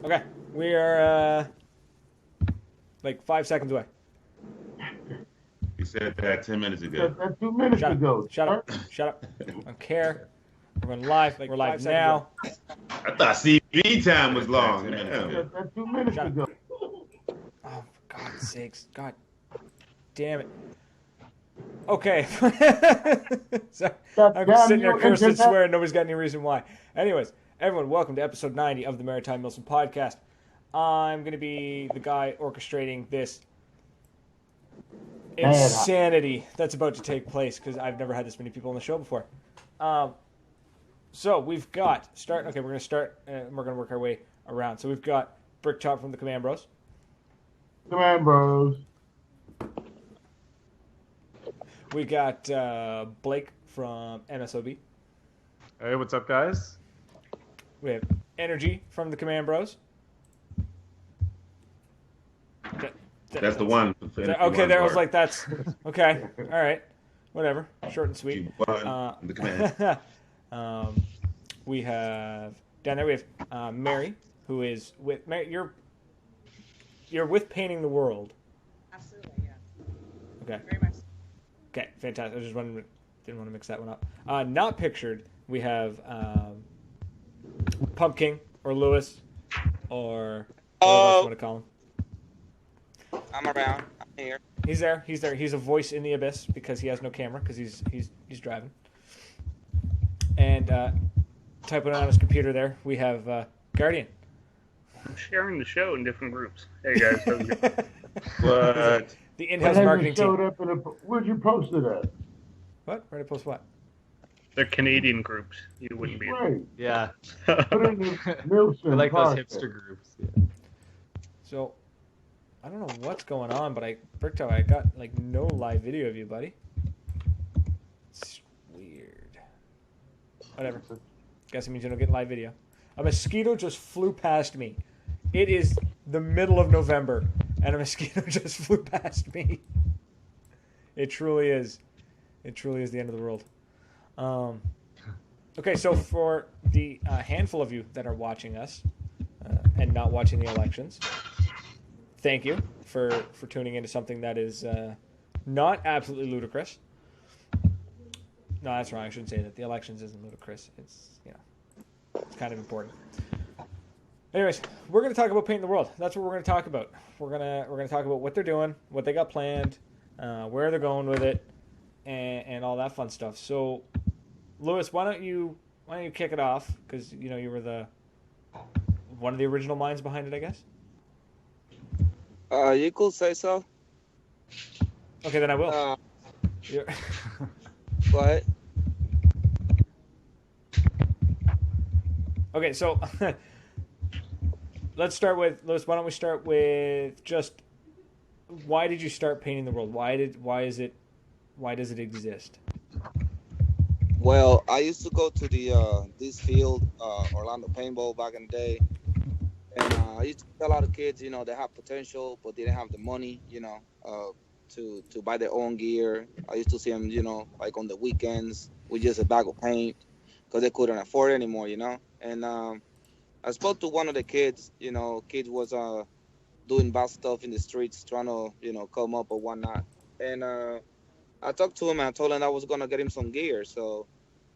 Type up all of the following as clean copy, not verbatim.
Okay, we are like 5 seconds away. You said that 10 minutes ago. That's 2 minutes Shut ago. up. Shut up. Shut up. I don't care. We're going live. Like, we're live now. I thought CV time was long. Damn. That's 2 minutes Shut ago. Oh, for God's sakes. God damn it. Okay. So, I'm just sitting there cursing and swearing. Nobody's got any reason why. Anyways, everyone, welcome to episode 90 of the Maritime Milson podcast. I'm going to be the guy orchestrating this insanity that's about to take place because I've never had this many people on the show before. So we've got we're going to start and we're going to work our way around. So we've got Brick Chop from the Command Bros. Command Bros. We got Blake from MSOB. Hey, what's up, guys? We have Energy from the Command Bros. That's the one. Okay, there I was like, that's okay. All right, whatever. Short and sweet. The command. We have down there. We have Mary, who is with Mary. You're with Painting the World. Absolutely, yeah. Okay. Very much. Okay, fantastic. I just didn't want to mix that one up. Not pictured. We have Pumpkin or Lewis or whatever else you want to call him. I'm around. I'm here. He's there. He's there. He's a voice in the abyss because he has no camera because he's driving. And typing on his computer there, we have Guardian. I'm sharing the show in different groups. Hey guys, how's it going? What? The in-house marketing team. Where'd you post it at? What? Where did I post what? They're Canadian groups. You wouldn't be. Right. Yeah. Put it in the Milson. I like those podcast. hipster groups. Yeah. So, I don't know what's going on, but Bricktoe, I got like no live video of you, buddy. It's weird. Whatever. Guess it means you don't get live video. A mosquito just flew past me. It is the middle of November, and a mosquito just flew past me. It truly is. It truly is the end of the world. Okay, so for the handful of you that are watching us and not watching the elections, thank you for tuning into something that is not absolutely ludicrous. No, that's wrong. I shouldn't say that. The elections isn't ludicrous. It's it's kind of important. Anyways, we're going to talk about Painting the World. That's what we're going to talk about. We're gonna talk about what they're doing, what they got planned, where they're going with it, and all that fun stuff. So, Lewis, why don't you kick it off? Because you were one of the original minds behind it, I guess. You could say so. Okay, then I will. Go ahead. Okay, so let's start with Lewis. Why don't we start with just why did you start Painting the World? Why does it exist? Well, I used to go to the this field, Orlando Paintball back in the day, and I used to tell a lot of kids, they have potential, but they didn't have the money, to buy their own gear. I used to see them, like on the weekends with just a bag of paint because they couldn't afford it anymore, And I spoke to one of the kids, kid was doing bad stuff in the streets, trying to, come up or whatnot. And I talked to him and I told him I was going to get him some gear. So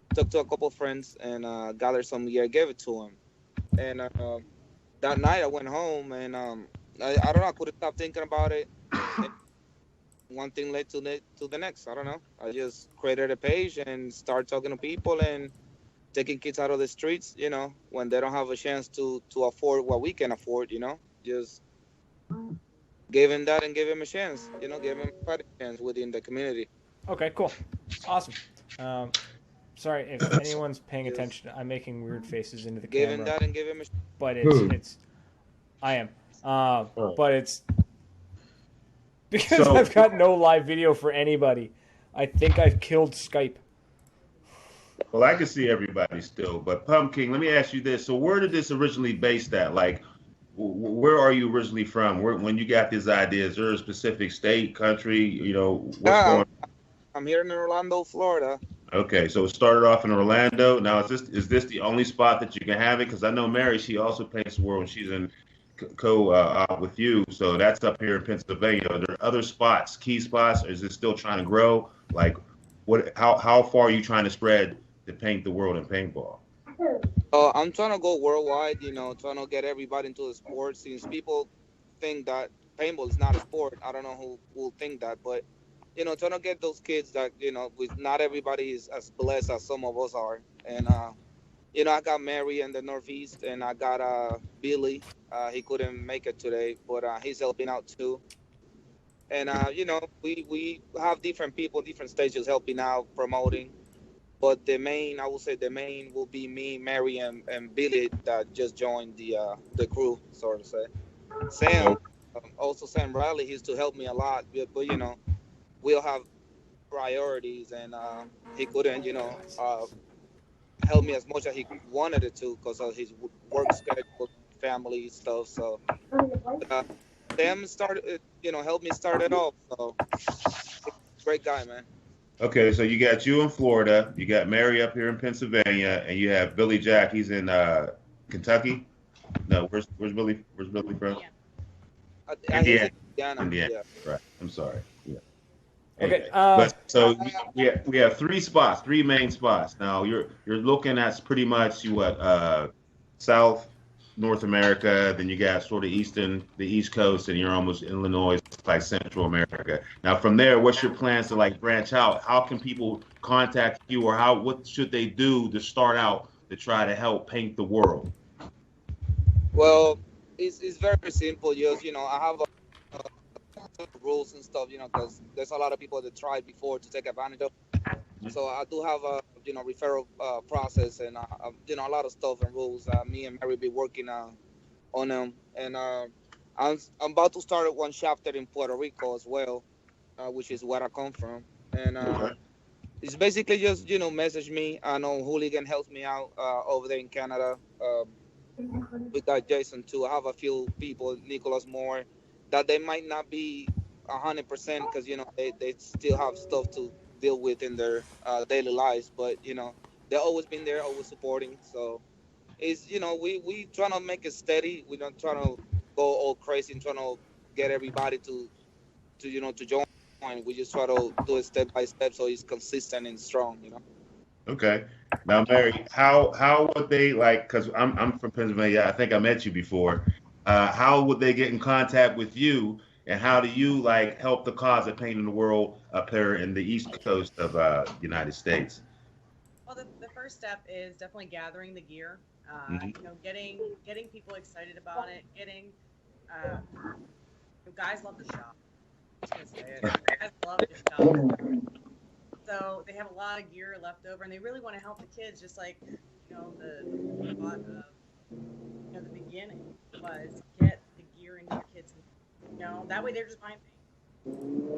I talked to a couple of friends and gathered some gear, gave it to him. And that night I went home and I don't know, I couldn't stop thinking about it. And one thing led to the next. I don't know. I just created a page and started talking to people and taking kids out of the streets, when they don't have a chance to afford what we can afford, just give him that and give him a chance, give him a fighting chance within the community. Okay, cool. Awesome. Sorry if anyone's paying attention. I'm making weird faces into the camera. Give him that and give him a chance. But I am. But it's because I've got no live video for anybody. I think I've killed Skype. Well, I can see everybody still, but Pumpkin, let me ask you this. So where did this originally based at? Like, where are you originally from? When you got this idea, is there a specific state, country, what's going on? I'm here in Orlando, Florida. Okay, so it started off in Orlando. Now, is this the only spot that you can have it? Because I know Mary, she also paints the world when she's in with you. So that's up here in Pennsylvania. Are there other spots, key spots, or is it still trying to grow? Like, what? How far are you trying to spread to paint the world in paintball? I'm trying to go worldwide, trying to get everybody into the sport. Since people think that paintball is not a sport, I don't know who will think that, but trying to get those kids that with not everybody is as blessed as some of us are. And I got Mary in the Northeast, and I got Billy. He couldn't make it today, but he's helping out too. And we have different people, different stages helping out, promoting. But I would say the main will be me, Mary, and Billy that just joined the crew, so to say. Sam, Oh, also Sam Riley, he's to help me a lot, but we'll have priorities, and he couldn't, help me as much as he wanted it to because of his work schedule, family stuff. So uh, Sam started, helped me start it off. So great guy, man. okay, so you got you in Florida, you got Mary up here in Pennsylvania, and you have Billy Jack. He's in Kentucky. No, where's Billy from? Yeah. He's Indiana. in Indiana. Indiana. Yeah. Right. I'm sorry. Yeah. Okay. Anyway, but so we have three spots, three main spots. Now you're looking at pretty much South North America, then you got sort of the East Coast, and you're almost Illinois, like Central America. Now from there, what's your plans to like branch out? How can people contact you, or what should they do to start out to try to help paint the world? Well, it's very simple. Just I have rules and stuff. Because there's a lot of people that tried before to take advantage of. So I do have a referral process, and a lot of stuff and rules. Me and Mary be working on them, and I'm about to start one chapter in Puerto Rico as well, which is where I come from, and Okay. it's basically just message me. I know Hooligan helps me out over there in Canada. With that Jason too. I have a few people, Nicholas Moore, that they might not be 100% because they still have stuff to deal with in their daily lives, but they've always been there, always supporting. So it's we trying to make it steady. We're not trying to go all crazy and trying to get everybody to join. We just try to do it step by step so it's consistent and strong. Okay. Now, Mary, how would they like? Because I'm from Pennsylvania. I think I met you before. How would they get in contact with you, and how do you like help the cause of painting the world up here in the East Coast of the United States? Well, the first step is definitely gathering the gear. Hmm. Getting people excited about it. Uh, guys love to shop. I'm just gonna say it. Guys love to shop. So they have a lot of gear left over, and they really want to help the kids, just like the thought of the beginning was get the gear into your kids. That way they're just buying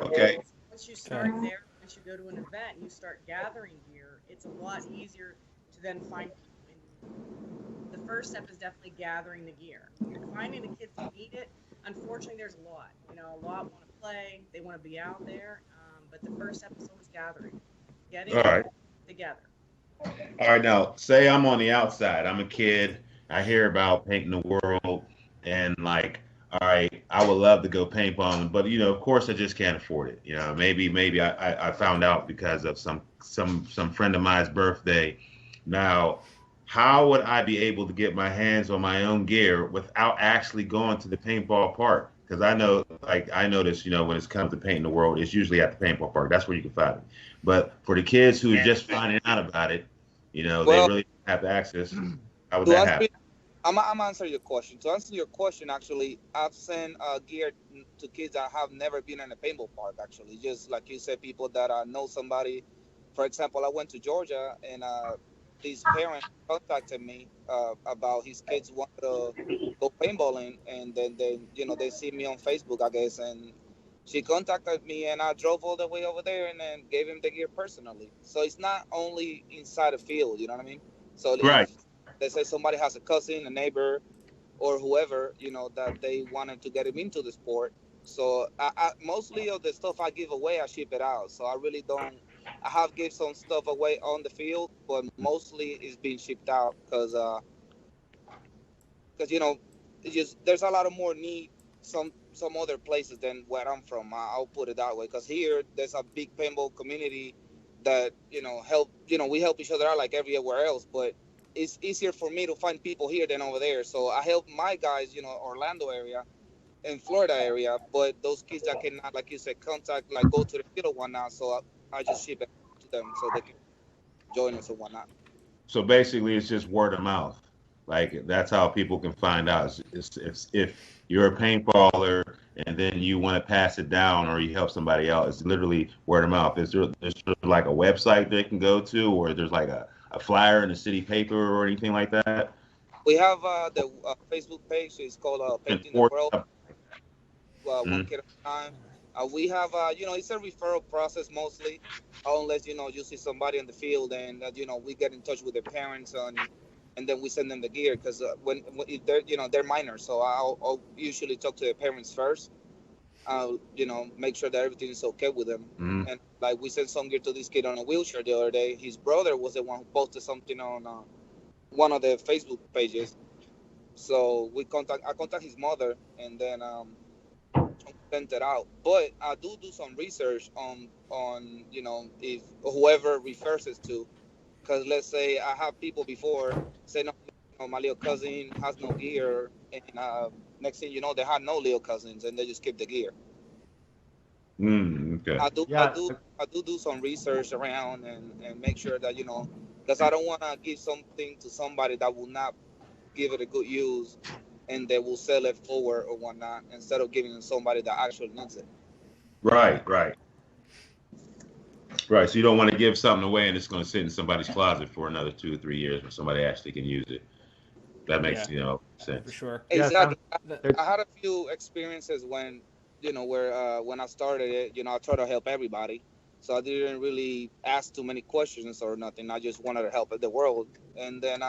Okay. paint. Once you start there, once you go to an event and you start gathering gear, it's a lot easier to then find people. And the first step is definitely gathering the gear. Finding the kids who need it. Unfortunately, there's a lot. A lot want to play, they want to be out there. But the first step is always gathering, getting All right. together. All right. Now, say I'm on the outside. I'm a kid. I hear about painting the world, and like, all right, I would love to go paintballing, but of course, I just can't afford it. Maybe I found out because of some friend of mine's birthday. Now, how would I be able to get my hands on my own gear without actually going to the paintball park? Because I notice, when it's come to painting the world, it's usually at the paintball park. That's where you can find it. But for the kids who are just finding out about it, they Well, really have access. How would to that answer, happen? I'm answering your question. To answer your question, actually, I've sent gear to kids that have never been in a paintball park. Actually, just like you said, people that know somebody. For example, I went to Georgia, and this parent contacted me about his kids wanted to go paintballing, and then they see me on Facebook, I guess, and she contacted me, and I drove all the way over there and then gave him the gear personally. So it's not only inside the field, you know what I mean? So if Right. let's say somebody has a cousin, a neighbor, or whoever, that they wanted to get him into the sport. So I mostly of the stuff I give away, I ship it out. So I really don't I have gave some stuff away on the field, but mostly it's being shipped out because it's just there's a lot of more need some other places than where I'm from. I'll put it that way. Because here there's a big paintball community that help. We help each other out like everywhere else, but it's easier for me to find people here than over there. So I help my guys, Orlando area and Florida area, but those kids that cannot, like you said, contact, like go to the field or whatnot. So I just ship it to them so they can join us or whatnot. So basically, it's just word of mouth. Like that's how people can find out. It's if you're a paintballer and then you want to pass it down or you help somebody out, it's literally word of mouth. Is there like a website they can go to, or there's like a flyer in the city paper or anything like that? We have the Facebook page. It's called Painting the World. One kid at a time. We have, it's a referral process mostly, unless you see somebody in the field and we get in touch with their parents and then we send them the gear because if they're minors, so I'll usually talk to the parents first. I'll make sure that everything is okay with them. Mm-hmm. And like we sent some gear to this kid on a wheelchair the other day. His brother was the one who posted something on one of the Facebook pages. So I contact his mother and then sent it out. But I do some research on if whoever refers it to, because let's say I have people before say no, my little cousin has no gear, and next thing you know they had no little cousins and they just keep the gear. Okay. I do some research around and make sure that because I don't want to give something to somebody that will not give it a good use and they will sell it forward or whatnot instead of giving it to somebody that actually needs it. Right. So you don't want to give something away and it's going to sit in somebody's closet for another 2 or 3 years when somebody actually can use it. That makes sense. For sure. Exactly. I had a few experiences when when I started it, I tried to help everybody. So I didn't really ask too many questions or nothing. I just wanted to help the world. And then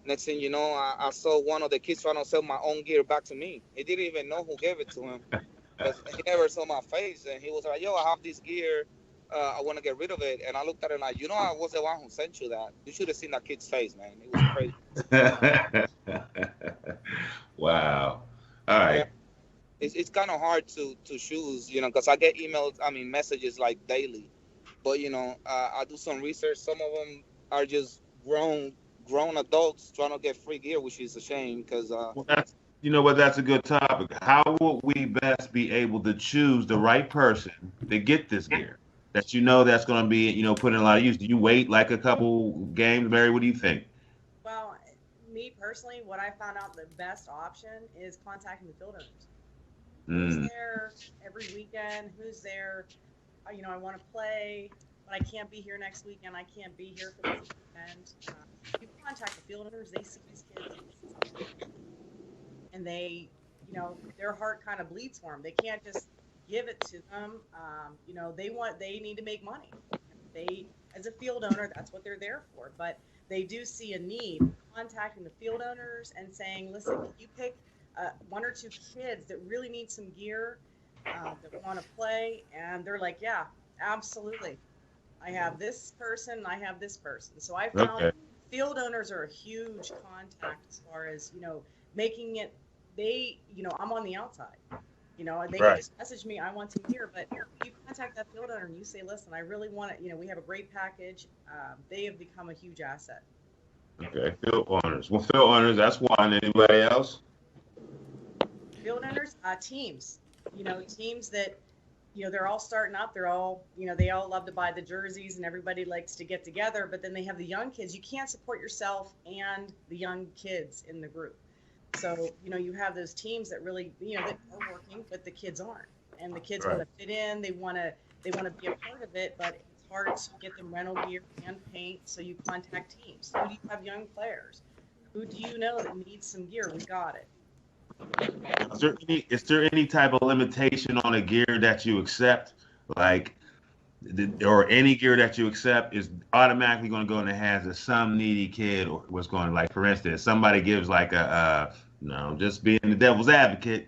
next thing you know, I saw one of the kids trying to sell my own gear back to me. He didn't even know who gave it to him. Because he never saw my face. And he was like, yo, I have this gear. I want to get rid of it. And I looked at him like, I was the one who sent you that. You should have seen that kid's face, man. It was crazy. Wow. All right. It's kind of hard to choose, because I get messages like daily. But, I do some research. Some of them are just grown adults trying to get free gear, which is a shame because that's a good topic. How will we best be able to choose the right person to get this gear that that's going to be put in a lot of use? Do you wait like a couple games, Mary? What do you think? Well, me personally, what I found out the best option is contacting the field owners. Who's there every weekend? Who's there? I want to play, but I can't be here next weekend. I can't be here for this weekend. You contact the field owners, they see these kids, and they, their heart kind of bleeds for them. They can't just give it to them. They need to make money. They, as a field owner, that's what they're there for. But they do see a need. Contacting the field owners and saying, listen, can you pick 1 or 2 kids that really need some gear, that want to play? And they're like, yeah, absolutely. I have this person, I have this person. So I found field owners are a huge contact as far as, making it, I'm on the outside. They can just message me, I want to hear, but you contact that field owner and you say, listen, I really want it. We have a great package. They have become a huge asset. Okay, field owners. Well, field owners, that's one. Anybody else? Field owners, teams. Teams that, they're all starting up. They're all, they all love to buy the jerseys and everybody likes to get together. But then they have the young kids. You can't support yourself and the young kids in the group. So, you have those teams that really, that are working, but the kids aren't. And the kids want to fit in. They want to be a part of it, but it's hard to get them rental gear and paint. So you contact teams. Who do you have young players? Who do you know that needs some gear? We got it. Is there any type of limitation on a gear that you accept, or any gear that you accept is automatically going to go in the hands of some needy kid, or what's going to, like, for instance, somebody gives just being the devil's advocate,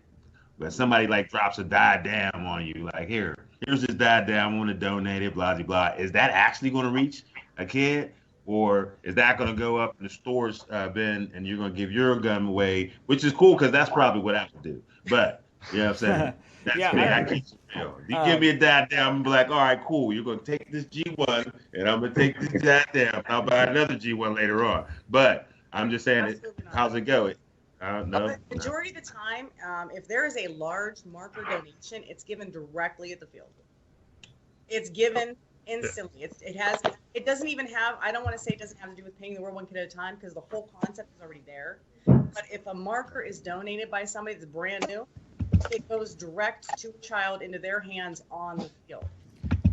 but somebody like drops a diadem on you, like, here here's his dad there. I want to donate it, blah, blah, blah. Is that actually going to reach a kid? Or is that going to go up in the store's bin and you're going to give your gun away, which is cool because that's probably what I would do. But, you know what I'm saying? That's Yeah, me. I I don't- keep it real. You give me a dad down, I'm like, all right, cool. You're going to take this G1 and I'm going to take this dad down. I'll buy another G1 later on. But I'm just saying, Absolutely not. how's it go? No. The majority of the time, if there is a large marker donation, it's given directly at the field. It's given instantly. It doesn't even have, I don't want to say it doesn't have to do with paying the world one kid at a time because the whole concept is already there. But if a marker is donated by somebody that's brand new, it goes direct to a child into their hands on the field.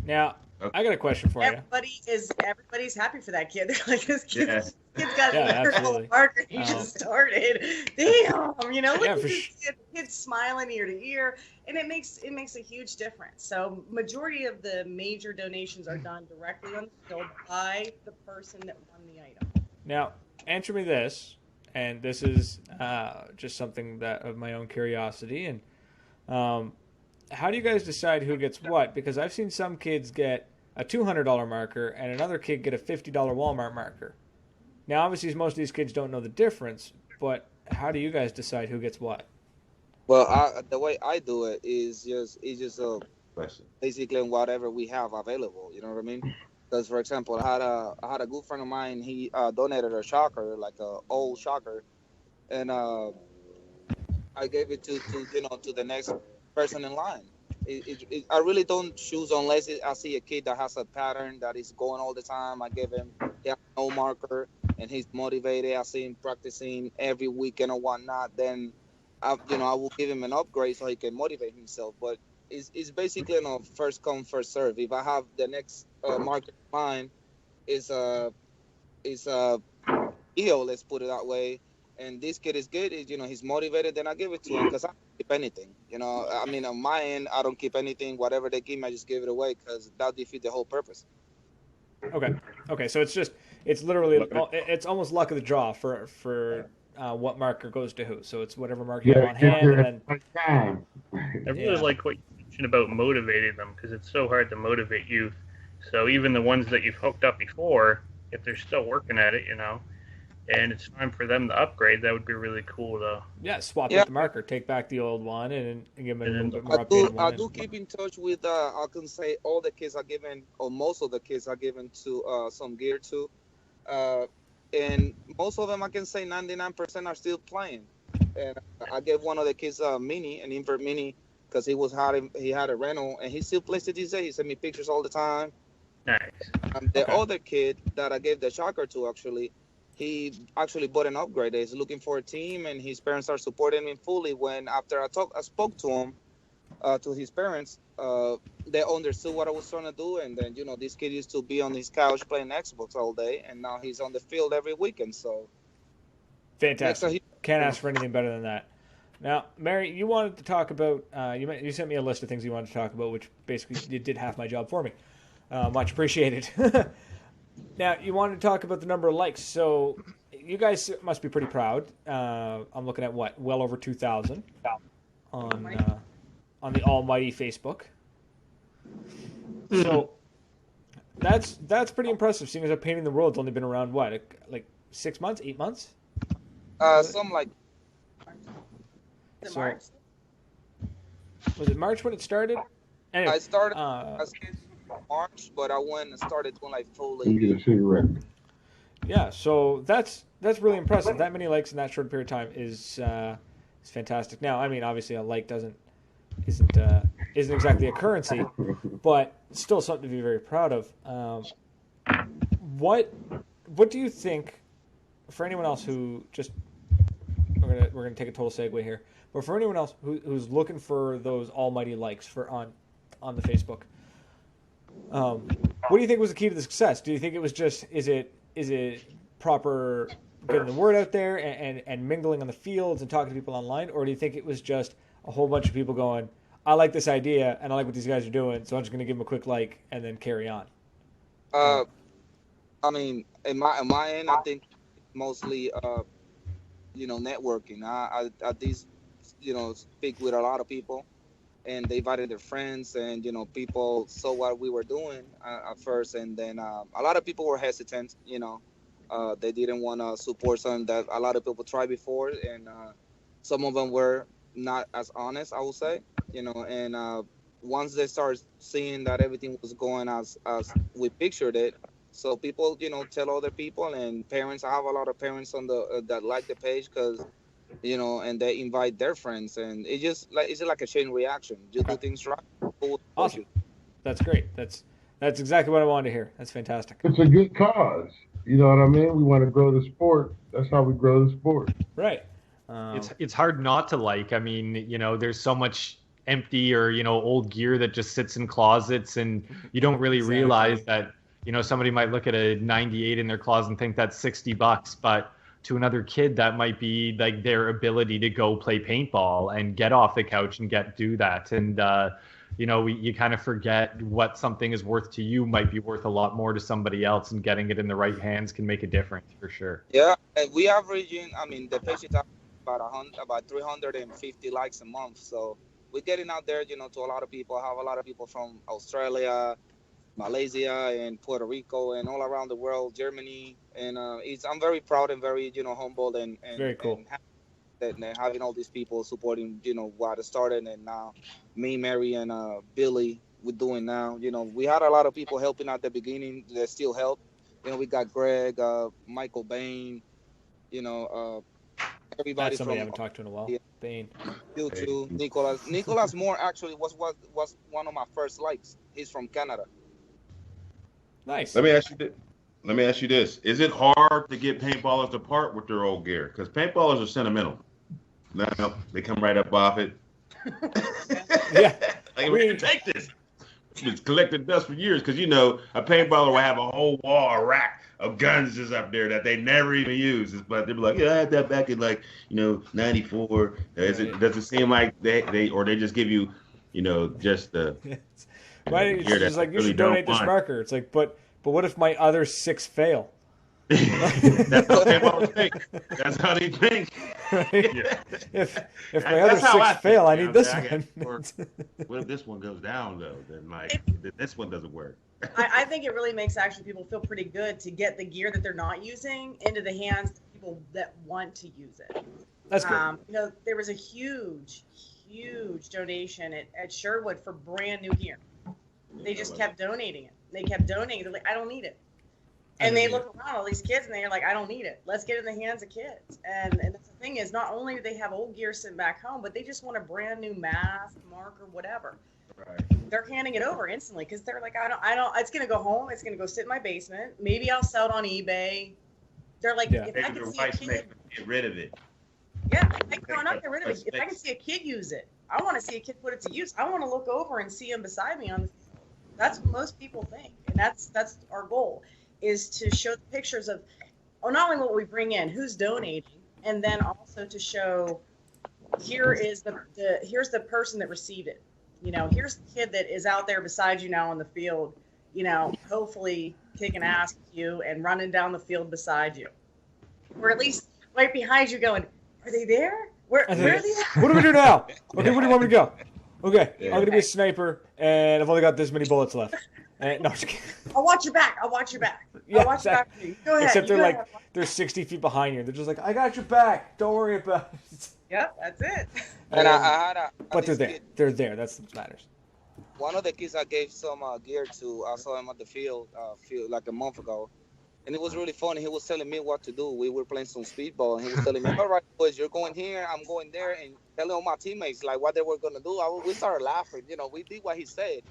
Now, I got a question for you. Everybody's happy for that kid. They're like, this kid, Yeah. this kid's got Yeah, a absolutely. marker. He just started. Damn, look Yeah, at for this kid. Kid's smiling ear to ear, and it makes a huge difference. So, majority of the major donations are done directly on the field by the person that won the item. Now, answer me this, and this is just something that of my own curiosity. And how do you guys decide who gets what? Because I've seen some kids get a $200 marker and another kid get a $50 Walmart marker. Now, obviously, most of these kids don't know the difference, but how do you guys decide who gets what? Well, the way I do it is just Question. basically whatever we have available. You know what I mean? Because, for example, I had a good friend of mine. He donated a shocker, like a old shocker, and I gave it to the next person in line. I really don't choose unless I see a kid that has a pattern that is going all the time. I give him no marker and he's motivated. I see him practicing every weekend or whatnot. Then I will give him an upgrade so he can motivate himself. But it's basically first come first serve. If I have the next marker in mind is EO, let's put it that way. And this kid is good. He's motivated. Then I give it to him because I don't keep anything. I mean, on my end, I don't keep anything. Whatever they give me, I just give it away because that defeats the whole purpose. Okay. So it's literally it's almost luck of the draw for what marker goes to who. So it's whatever marker you have on hand, and then Time. I really like what you mentioned about motivating them because it's so hard to motivate youth. So even the ones that you've hooked up before, if they're still working at it, and it's time for them to upgrade, that would be really cool to swap out the marker, take back the old one, and give them a little bit more updated one. I do keep in touch with I can say all the kids are given, or most of the kids are given to some gear to, and most of them I can say 99% are still playing. And I gave one of the kids a mini, an invert mini, because he had a rental and he still plays to this day. He sent me pictures all the time. nice. The other kid that I gave the shocker to he actually bought an upgrade. He's looking for a team, and his parents are supporting him fully. When after I spoke to him, to his parents, they understood what I was trying to do. And then this kid used to be on his couch playing Xbox all day, and now he's on the field every weekend. So fantastic! Can't ask for anything better than that. Now, Mary, you wanted to talk about you sent me a list of things you wanted to talk about, which basically you did half my job for me. Much appreciated. Now, you wanted to talk about the number of likes. So you guys must be pretty proud. I'm looking at well over 2,000 on the almighty Facebook. So that's pretty impressive, seeing as how Painting the World's only been around, like 6 months, 8 months? Some like... So, was it March when it started? Anyway, I started March, but I went and started doing like fully. Get a cigarette. Yeah, so that's really impressive. That many likes in that short period of time is fantastic. Now, I mean, obviously, a like isn't exactly a currency, but still something to be very proud of. What do you think? For anyone else who we're gonna take a total segue here, but for anyone else who's looking for those almighty likes on the Facebook. What do you think was the key to the success? Do you think it was just is it proper getting the word out there and mingling on the fields and talking to people online, or do you think it was just a whole bunch of people going, I like this idea and I like what these guys are doing, so I'm just going to give them a quick like and then carry on? I mean, in my end, I think mostly networking. I speak with a lot of people. and they invited their friends, and people saw what we were doing at first, and then a lot of people were hesitant. They didn't want to support something that a lot of people tried before, and some of them were not as honest, I would say. And once they started seeing that everything was going as we pictured it, so people, tell other people and parents. I have a lot of parents on the that like the page because and they invite their friends, and it's like a chain reaction. You do things right, people will support Awesome. you. That's great. That's exactly what I wanted to hear. That's fantastic. It's a good cause. You know what I mean? We want to grow the sport. That's how we grow the sport. Right. It's hard not to like. I mean, there's so much empty or old gear that just sits in closets, and you don't really Exactly. realize that somebody might look at a 98 in their closet and think that's $60, but to another kid that might be like their ability to go play paintball and get off the couch and do that. And you kind of forget what something is worth to you might be worth a lot more to somebody else, and getting it in the right hands can make a difference for sure. Yeah, and we averaging. I mean, the page is about 350 likes a month. So we're getting out there, to a lot of people. I have a lot of people from Australia, Malaysia, and Puerto Rico, and all around the world, Germany. And I'm very proud and very, humbled and Very cool. And happy that having all these people supporting, what I started, and now me, Mary, and Billy, we're doing now. We had a lot of people helping at the beginning that still help. We got Greg, Michael Bain, everybody That's somebody I from haven't talked to in a while. Yeah. Bane. you too, Nicholas. Nicholas Moore actually was one of my first likes. He's from Canada. Nice. Let me ask you this: is it hard to get paintballers to part with their old gear? Because paintballers are sentimental. No, they come right up off it. Yeah. Like, we're gonna take this. It's collected dust for years because a paintballer will have a whole wall, a rack of guns just up there that they never even use. But they'll be like, yeah, I had that back in '94. Does it seem like they or they just give you, just the Why it's gear just that like you really should don't donate this want? marker? It's like, but what if my other 6 fail? That's how paintballers think. That's how they think. Right? Yeah. If my That's other how 6 fail, I need this I one. what if this one goes down though? Then this one doesn't work. I think it really makes actually people feel pretty good to get the gear that they're not using into the hands of people that want to use it. That's good. There was a huge donation at Sherwood for brand new gear. They just kept donating it. They kept donating. They're like, I don't need it. And they look around all these kids and they're like, I don't need it. Let's get it in the hands of kids. And the thing is, not only do they have old gear sitting back home, but they just want a brand new mask, marker, whatever. Right. They're handing it over instantly because they're like, I don't. It's gonna go home. It's gonna go sit in my basement. Maybe I'll sell it on eBay. They're like, Yeah. if I Maybe can the see a wife kid, makes them get rid of it. yeah, not get rid of it. If I can see a kid use it, I want to see a kid put it to use. I want to look over and see him beside me on the field. That's what most people think, and that's our goal, is to show the pictures of, not only what we bring in, who's donating, and then also to show, here's the person that received it. Here's the kid that is out there beside you now on the field. Hopefully kicking ass with you and running down the field beside you, or at least right behind you, going, are they there? Where are they? What do we do now? Okay, where do you want me to go? Okay, I'm going to be a sniper, and I've only got this many bullets left. No, I'm just kidding. I'll watch your back. I'll watch your back. Yeah, I'll watch your back for you. Go ahead. Except You they're go ahead. they're 60 feet behind you. They're just like, I got your back. Don't worry about it. Yep, that's it. And I had But they're this there. kid, They're there. That's what matters. one of the kids I gave some gear to. I saw him at the field like a month ago, and it was really funny. He was telling me what to do. We were playing some speedball, and he was telling me, all right, boys, you're going here, I'm going there, and telling all my teammates like what they were going to do. We started laughing. We did what he said.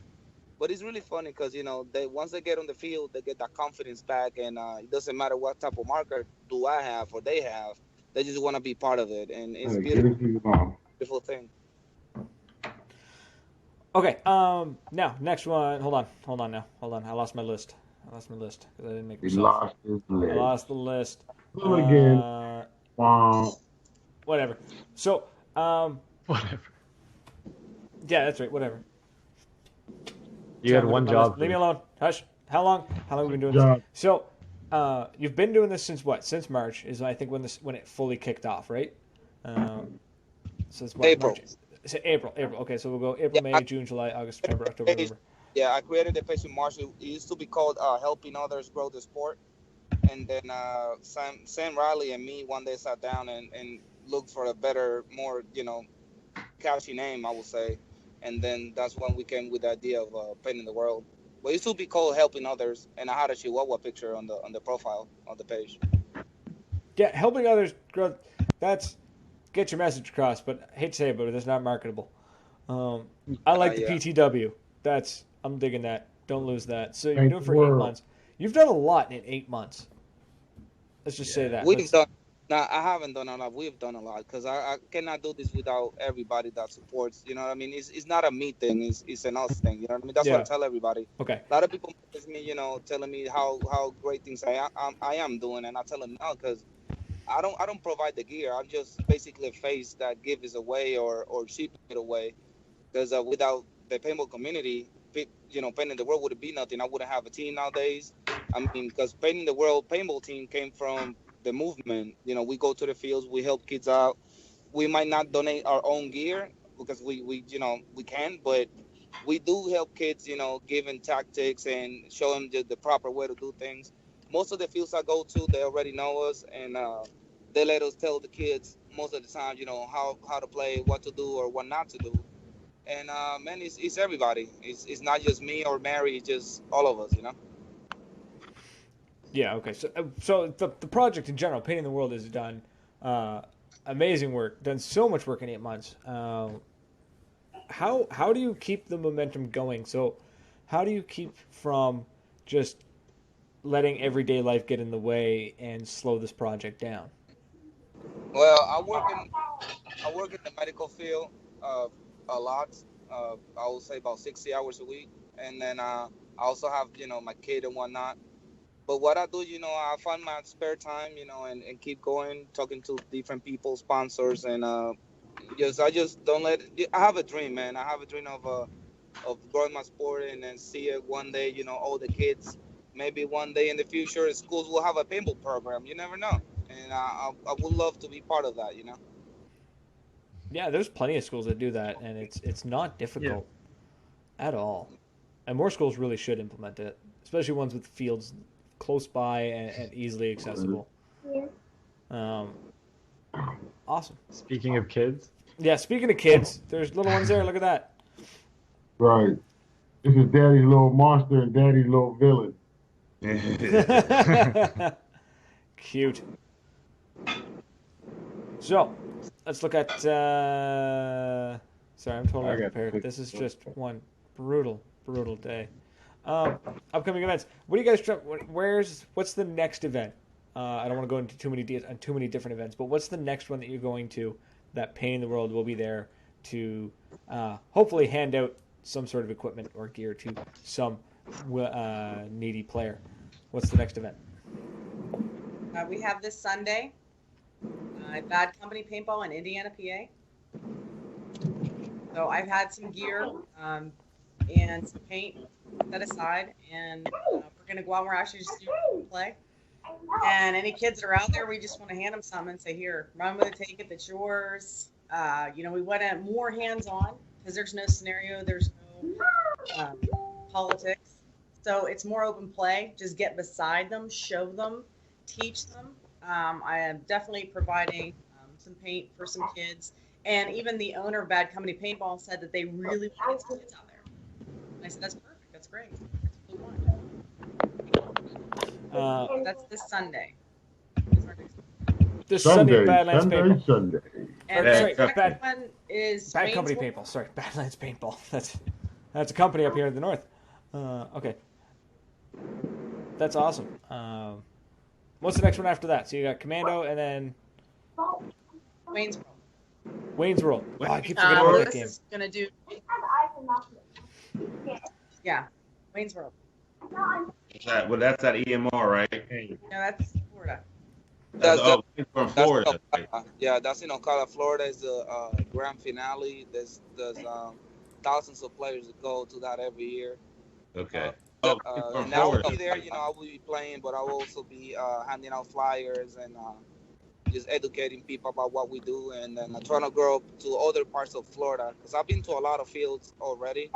But it's really funny because, they once they get on the field, they get that confidence back, and it doesn't matter what type of marker do I have or they have. They just want to be part of it, and it's beautiful thing. Okay. Now, next one. Hold on now. Hold on. I lost my list because I didn't make He myself. lost his I leg. lost the list. Do it again. Wow. Whatever. So, Whatever. yeah, that's right. Whatever. You had one job. Leave me alone. Hush. How long have we been doing Job. this? So, you've been doing this since what? Since March is I think when it fully kicked off, right? So it's what, April. So April. Okay, so we'll go April, May, June, July, August, September, October, November. Yeah, I created the page in March. It used to be called Helping Others Grow the Sport. And then Sam Riley and me one day sat down and looked for a better, more, catchy name, I would say. And then that's when we came with the idea of painting the world. But it used to be called Helping Others, and I had a Chihuahua picture on the profile on the page. Yeah, helping others grow. That's get your message across. But I hate to say it, but it's not marketable. I like the PTW. I'm digging that. Don't lose that. So you're doing it for 8 months. You've done a lot in 8 months. Let's just say that. We've done. Now, I haven't done a lot. We've done a lot because I cannot do this without everybody that supports. You know what I mean? It's not a me thing. It's an us thing. You know what I mean? That's what I tell everybody. Okay. A lot of people message me, telling me how great things I am doing, and I tell them no, because I don't provide the gear. I'm just basically a face that gives away or ship it away. Because without the paintball community, painting the world would be nothing. I wouldn't have a team nowadays. I mean, because painting the world paintball team came from the movement. We go to the fields, we help kids out. We might not donate our own gear because we can, but we do help kids, giving tactics and show them the proper way to do things. Most of the fields I go to, they already know us, and they let us tell the kids most of the time, how to play, what to do or what not to do. And man, it's everybody. It's not just me or Mary. It's just all of us, Yeah. Okay. So the project in general, painting the world, has done amazing work. Done so much work in 8 months. How do you keep the momentum going? So how do you keep from just letting everyday life get in the way and slow this project down? Well, I work in the medical field a lot. I would say about 60 hours a week, and then I also have my kid and whatnot. But what I do, I find my spare time, and keep going, talking to different people, sponsors, and I just don't let. I have a dream, man. I have a dream of growing my sport and then see it one day. All the kids. Maybe one day in the future, schools will have a paintball program. You never know, and I would love to be part of that. Yeah, there's plenty of schools that do that, and it's not difficult at all. And more schools really should implement it, especially ones with fields close by and easily accessible. Awesome. Speaking of kids. Yeah, speaking of kids, there's little ones there. Look at that. Right. This is Daddy's little monster and Daddy's little villain. Cute. So, let's look at. Sorry, I'm totally unprepared. This is just one brutal day. Upcoming events. What do you guys? What's the next event? I don't want to go into too many different events, but what's the next one that you're going to? That Painting the World will be there to hopefully hand out some sort of equipment or gear to some needy player. What's the next event? We have this Sunday, Bad Company Paintball in Indiana, PA. So I've had some gear and some paint set aside, and we're going to go out and we're actually just doing play. And any kids that are out there, we just want to hand them something and say, here, run with it, take it, that's yours. We want to more hands-on because there's no scenario, there's no politics. So it's more open play. Just get beside them, show them, teach them. I am definitely providing some paint for some kids. And even the owner of Bad Company Paintball said that they really want to get some kids out there. And I said, that's perfect. That's great. That's what we want. That's this Sunday. This Sunday, Badlands Paintball. Sunday. And the second one is Bad Company Paintball. Sorry, Badlands Paintball. That's a company up here in the north. Okay. That's awesome. What's the next one after that? So you got Commando and then Wayne's World. Wayne's World. Oh, I keep forgetting about that game. Is gonna do. Yeah, Wayne's World. That's at EMR, right? No, that's Florida. That's from Florida. Yeah, that's in Ocala, Florida. Is the grand finale. There's thousands of players that go to that every year. Okay. And I will be there. I will be playing, but I will also be handing out flyers and just educating people about what we do, and then trying to grow up to other parts of Florida. Because I've been to a lot of fields already,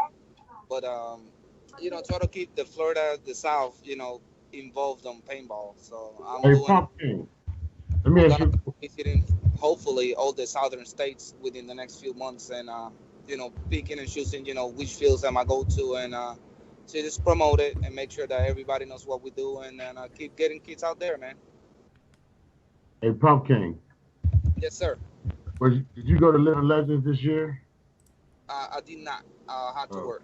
but try to keep the Florida, the South, involved on paintball. So I'm Hey, doing. Pumpkin, let me I'm ask gonna you. be visiting hopefully all the southern states within the next few months, and picking and choosing which fields am I go to, and to just promote it and make sure that everybody knows what we do, and then keep getting kids out there, man. Hey, Pumpkin, Yes, sir. did you go to Little Legends this year? I did not. Had to Oh, work.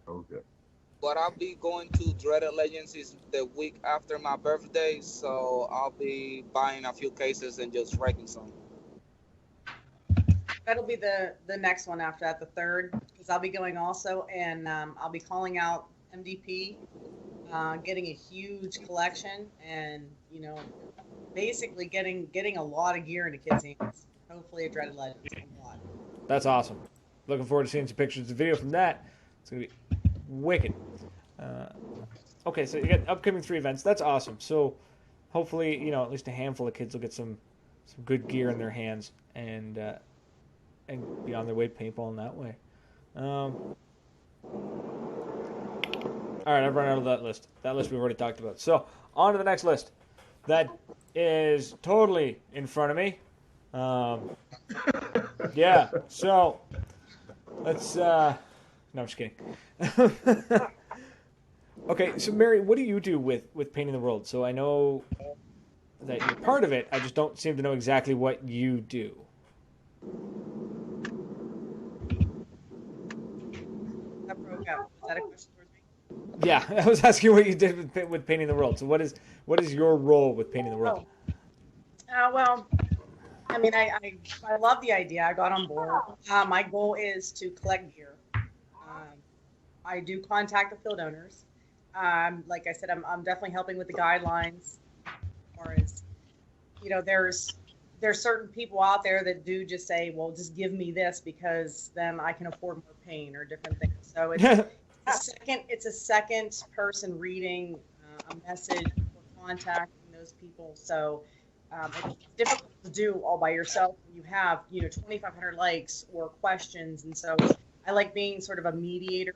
okay. But I'll be going to Dreaded Legends is the week after my birthday, so I'll be buying a few cases and just wrecking some. That'll be the next one after that, the third, because I'll be going also, and I'll be calling out MDP, getting a huge collection, and basically getting a lot of gear into kids' hands. Hopefully, a Dreaded Legends a lot. That's awesome. Looking forward to seeing some pictures and video from that. It's gonna be wicked. Okay, so you got upcoming 3 events. That's awesome. So hopefully, at least a handful of kids will get some good gear in their hands and be on their way paintballing that way. All right, I've run out of that list. That list we've already talked about. So on to the next list. That is totally in front of me. Yeah. So let's. No, I'm just kidding. Okay, so Mary, what do you do with Painting the World? So I know that you're part of it. I just don't seem to know exactly what you do. That broke out. Is that a question towards me? Yeah, I was asking what you did with Painting the World. So what is your role with Painting the World? Well, I mean, I love the idea. I got on board. My goal is to collect gear. I do contact the field owners. Like I said, I'm definitely helping with the guidelines. Or as there's certain people out there that do just say, well, just give me this because then I can afford more paint or different things. So it's a second person reading a message or contacting those people. So it's difficult to do all by yourself when you have 2,500 likes or questions, and so I like being sort of a mediator.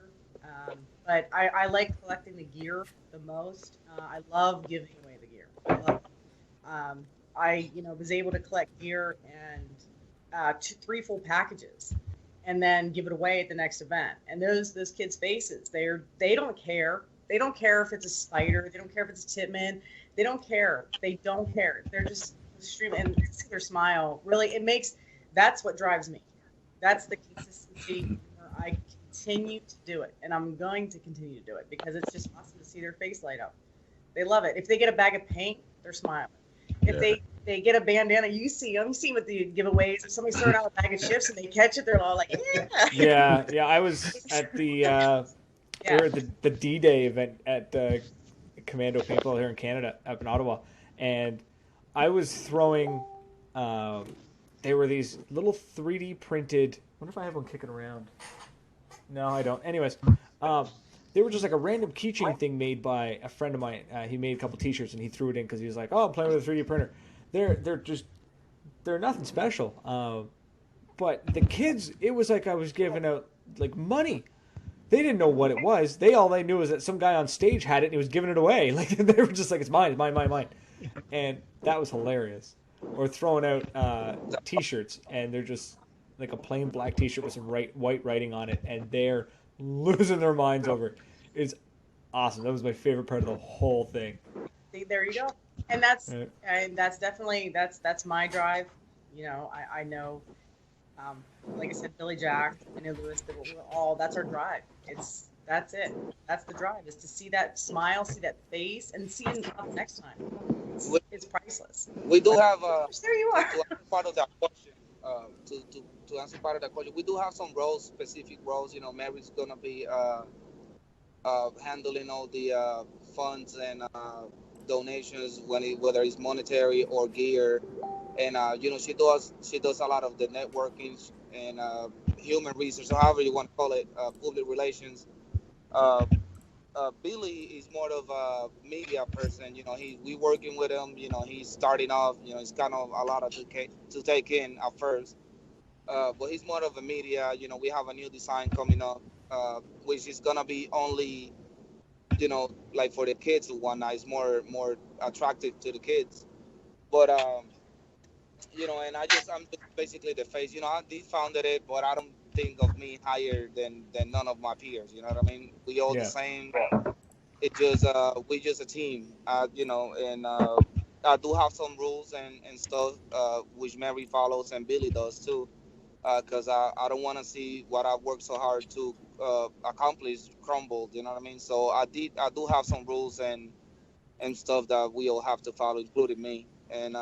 But I like collecting the gear the most. I love giving away the gear. I was able to collect gear and 3 full packages, and then give it away at the next event. And those kids' faces, they don't care. They don't care if it's a spider. They don't care if it's a tipman. They don't care. They don't care. They're just extreme, and see their smile. Really, that's what drives me. That's the consistency. I continue to do it, and I'm going to continue to do it because it's just awesome to see their face light up. They love it. If they get a bag of paint, they're smiling. If they get a bandana, you see with the giveaways. If somebody's throwing out a bag of chips and they catch it, they're all like, yeah. Yeah. I was at the the D-Day event at Commando Paintball here in Canada, up in Ottawa, and I was throwing. They were these little 3D printed. I wonder if I have one kicking around. No, I don't. Anyways, they were just like a random keychain thing made by a friend of mine. He made a couple T-shirts and he threw it in because he was like, "Oh, I'm playing with a 3D printer." They're nothing special. But the kids, it was like I was giving out like money. They didn't know what it was. All they knew was that some guy on stage had it and he was giving it away. Like they were just like, "It's mine, mine," and that was hilarious. Or throwing out T-shirts and they're just like a plain black T-shirt with some white writing on it, and they're losing their minds over it. It's awesome. That was my favorite part of the whole thing. See, there you go. And that's definitely that's my drive. I know, like I said, Billy Jack, I know Lewis, that's our drive. That's it. That's the drive, is to see that smile, see that face, and see it next time. It's priceless. We do have there you are. to answer part of that question. To answer part of that question, we do have some roles, specific roles. Mary's gonna be handling all the funds and donations whether it's monetary or gear, and she does a lot of the networking and human research, or however you want to call it, public relations. Billy is more of a media person. We working with him. He's starting off. It's kind of a lot of to take in at first. But he's more of a media. We have a new design coming up, which is gonna be only, like for the kids who whatnot. It's more attractive to the kids. But and I'm just basically the face. I did founded it, but I don't think of me higher than none of my peers. You know what I mean? We all the Yeah. same. It just we just a team. And I do have some rules and stuff which Mary follows and Billy does too. Because I don't want to see what I've worked so hard to accomplish crumbled. You know what I mean? So I do have some rules and stuff that we all have to follow, including me. And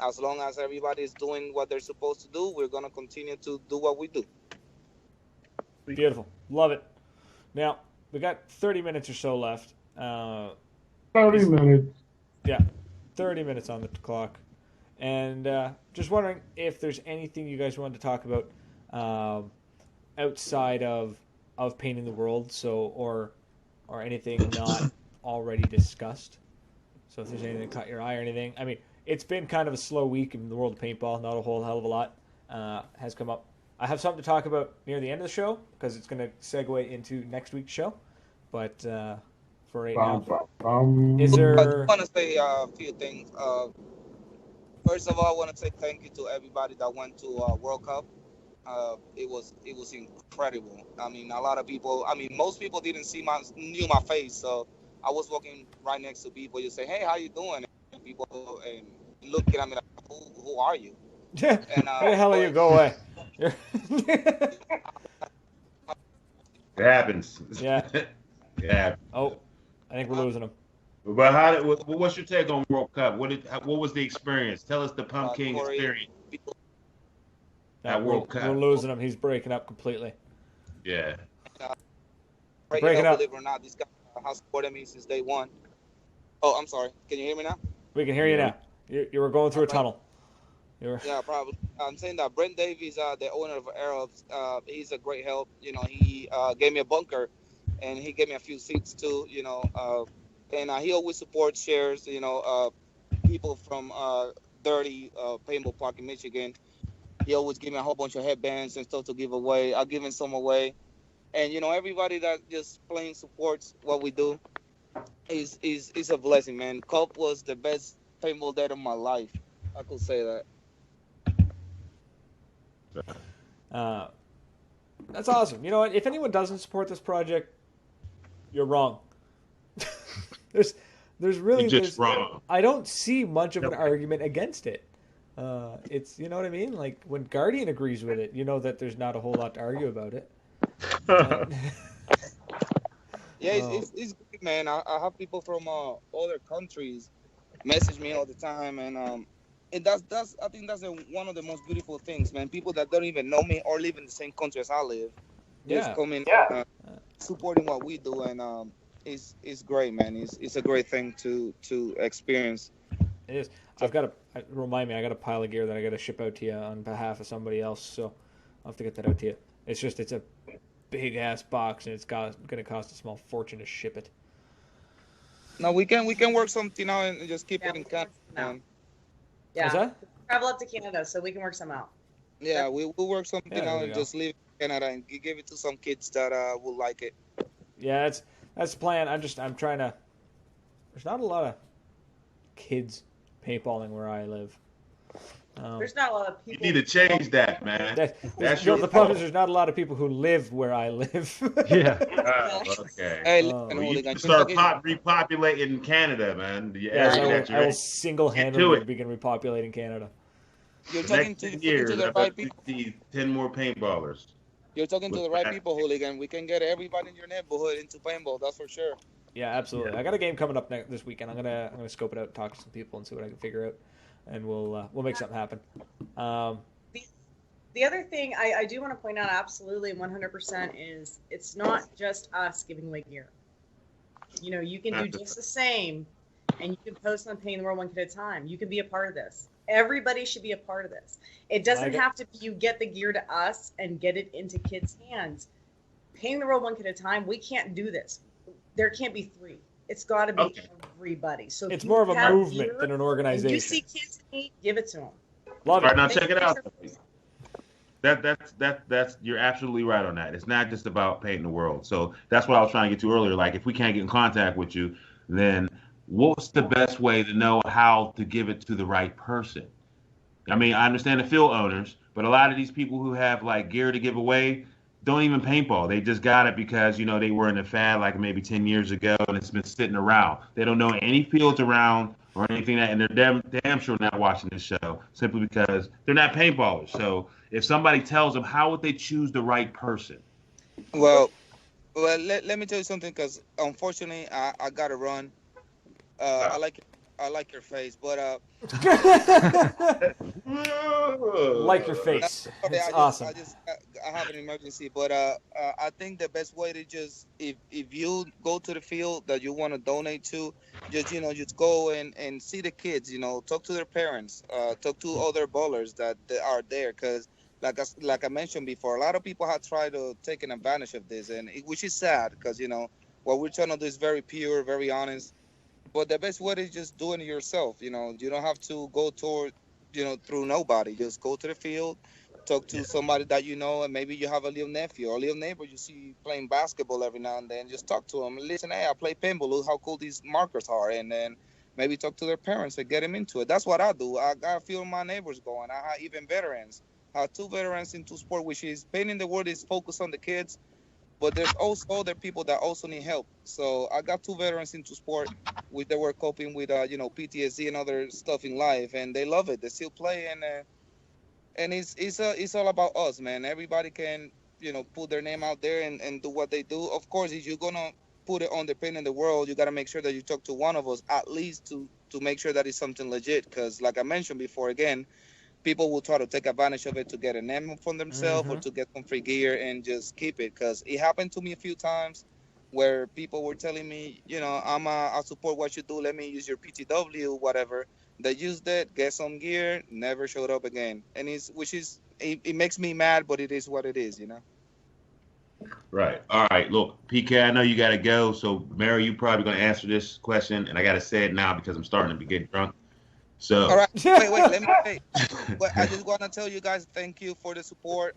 as long as everybody is doing what they're supposed to do, we're gonna continue to do what we do. Beautiful. Love it. Now, we got 30 minutes or so left. 30 minutes. Yeah, 30 minutes on the clock. And just wondering if there's anything you guys wanted to talk about outside of painting the world, or anything not already discussed. So if there's anything that caught your eye or anything. I mean, it's been kind of a slow week in the world of paintball. Not a whole hell of a lot has come up. I have something to talk about near the end of the show because it's going to segue into next week's show. But for right now, is I there... want to say a few things. First of all, I want to say thank you to everybody that went to World Cup. It was incredible. I mean, a lot of people. I mean, most people knew my face, so I was walking right next to people. You say, "Hey, how you doing?" And people looking at me like, "Who are you?" Yeah. And, Where the hell are you? Go away. It happens. Yeah. Yeah. Oh, I think we're losing them. But what's your take on World Cup? What was the experience? Tell us the Pumpkin experience at We're World Cup. losing him. He's breaking up completely. Yeah. Breaking up. Believe it or not, this guy has supported me since day one. Oh, I'm sorry. Can you hear me now? We can hear you now. You were going through a tunnel. Yeah, probably. I'm saying that Brent Davies, the owner of Arabs, he's a great help. He gave me a bunker, and he gave me a few seats too. And he always supports shares. People from Dirty Paintball Park in Michigan. He always give me a whole bunch of headbands and stuff to give away. I've given some away, and everybody that just plain supports what we do is a blessing, man. Cup was the best paintball day of my life. I could say that. That's awesome. You know what? If anyone doesn't support this project, you're wrong. there's really You're just wrong. I don't see much of an argument against it. It's, you know what I mean? Like when Guardian agrees with it, you know that there's not a whole lot to argue about it. Yeah, it's good, man. I have people from other countries message me all the time, and that's I think that's one of the most beautiful things, man. People that don't even know me or live in the same country as I live, just coming, supporting what we do, and it's great, man. It's a great thing to experience. It is. I've got to remind me. I got a pile of gear that I got to ship out to you on behalf of somebody else. So I'll have to get that out to you. It's a big ass box, and it's going to cost a small fortune to ship it. No, we can work something out and just keep it in Canada. Yeah. What's that? Travel up to Canada so we can work some out. Yeah, we'll work something out and go. just leave Canada and give it to some kids that will like it. Yeah, that's the plan. I'm trying to. There's not a lot of kids paintballing where I live. There's not a lot of people. You need to change that, man. That's the your problem is there's not a lot of people who live where I live. Yeah. Okay. Hey, Oh. Well, you can start repopulating Canada, man. Yes, I will single-handedly begin repopulating Canada. You're talking to the right people. 10 more paintballers. You're talking to the right people, Hooligan. We can get everybody in your neighborhood into paintball. That's for sure. Yeah, absolutely. I got a game coming up this weekend. I'm gonna scope it out, talk to some people, and see what I can figure out, and we'll make something happen. The other thing I do want to point out, absolutely 100%, is it's not just us giving away gear. You can do just the same, and you can post on Painting the World one kid at a time. You can be a part of this. Everybody should be a part of this. It doesn't have to be you get the gear to us and get it into kids' hands. Painting the World one kid at a time, we can't do this. there can't be 3. It's got to be Okay. everybody. So if It's you more of a have movement gear than an and organization. you see kids in need, give it to them. Love All right, it. now Make check it out. pictures. That's you're absolutely right on that. It's not just about painting the world. So that's what I was trying to get to earlier. Like, if we can't get in contact with you, then what's the best way to know how to give it to the right person? I mean, I understand the field owners, but a lot of these people who have like gear to give away don't even paintball. They just got it because they were in a fad like maybe 10 years ago, and it's been sitting around. They don't know any fields around or anything that, and they're damn sure not watching this show simply because they're not paintballers. So if somebody tells them, how would they choose the right person? Well, let me tell you something, because unfortunately I gotta run. I like your face, but Like your face. sorry, It's awesome. I have an emergency, but I think the best way to just, if you go to the field that you want to donate to, just go and see the kids, talk to their parents, talk to other ballers that are there, because like I mentioned before, a lot of people have tried to take an advantage of this, which is sad, because what we're trying to do is very pure, very honest. But the best way is just doing it yourself. You don't have to go toward, through nobody. Just go to the field, talk to somebody that and maybe you have a little nephew or a little neighbor you see playing basketball every now and then. Just talk to them and listen. Hey, I play pinball. Look how cool these markers are, and then maybe talk to their parents and get them into it. That's what I do. I got a few of my neighbors going. I have even veterans. I have 2 veterans into sport, which is painting the world is focused on the kids. But there's also other people that also need help. So I got 2 veterans into sport, which they were coping with, PTSD and other stuff in life, and they love it. They still play, and it's all about us, man. Everybody can, put their name out there and do what they do. Of course, if you're gonna put it on the Paint in the World, you gotta make sure that you talk to one of us at least to make sure that it's something legit. Because, like I mentioned before, again, people will try to take advantage of it to get a name for themselves or to get some free gear and just keep it. Because it happened to me a few times where people were telling me, I support what you do. Let me use your PTW, whatever. They used it, get some gear, never showed up again. And it makes me mad, but it is what it is, Right. All right. Look, PK, I know you got to go. So, Mary, you probably going to answer this question, and I got to say it now because I'm starting to be getting drunk. So, all right, wait, let me say. But I just want to tell you guys, thank you for the support.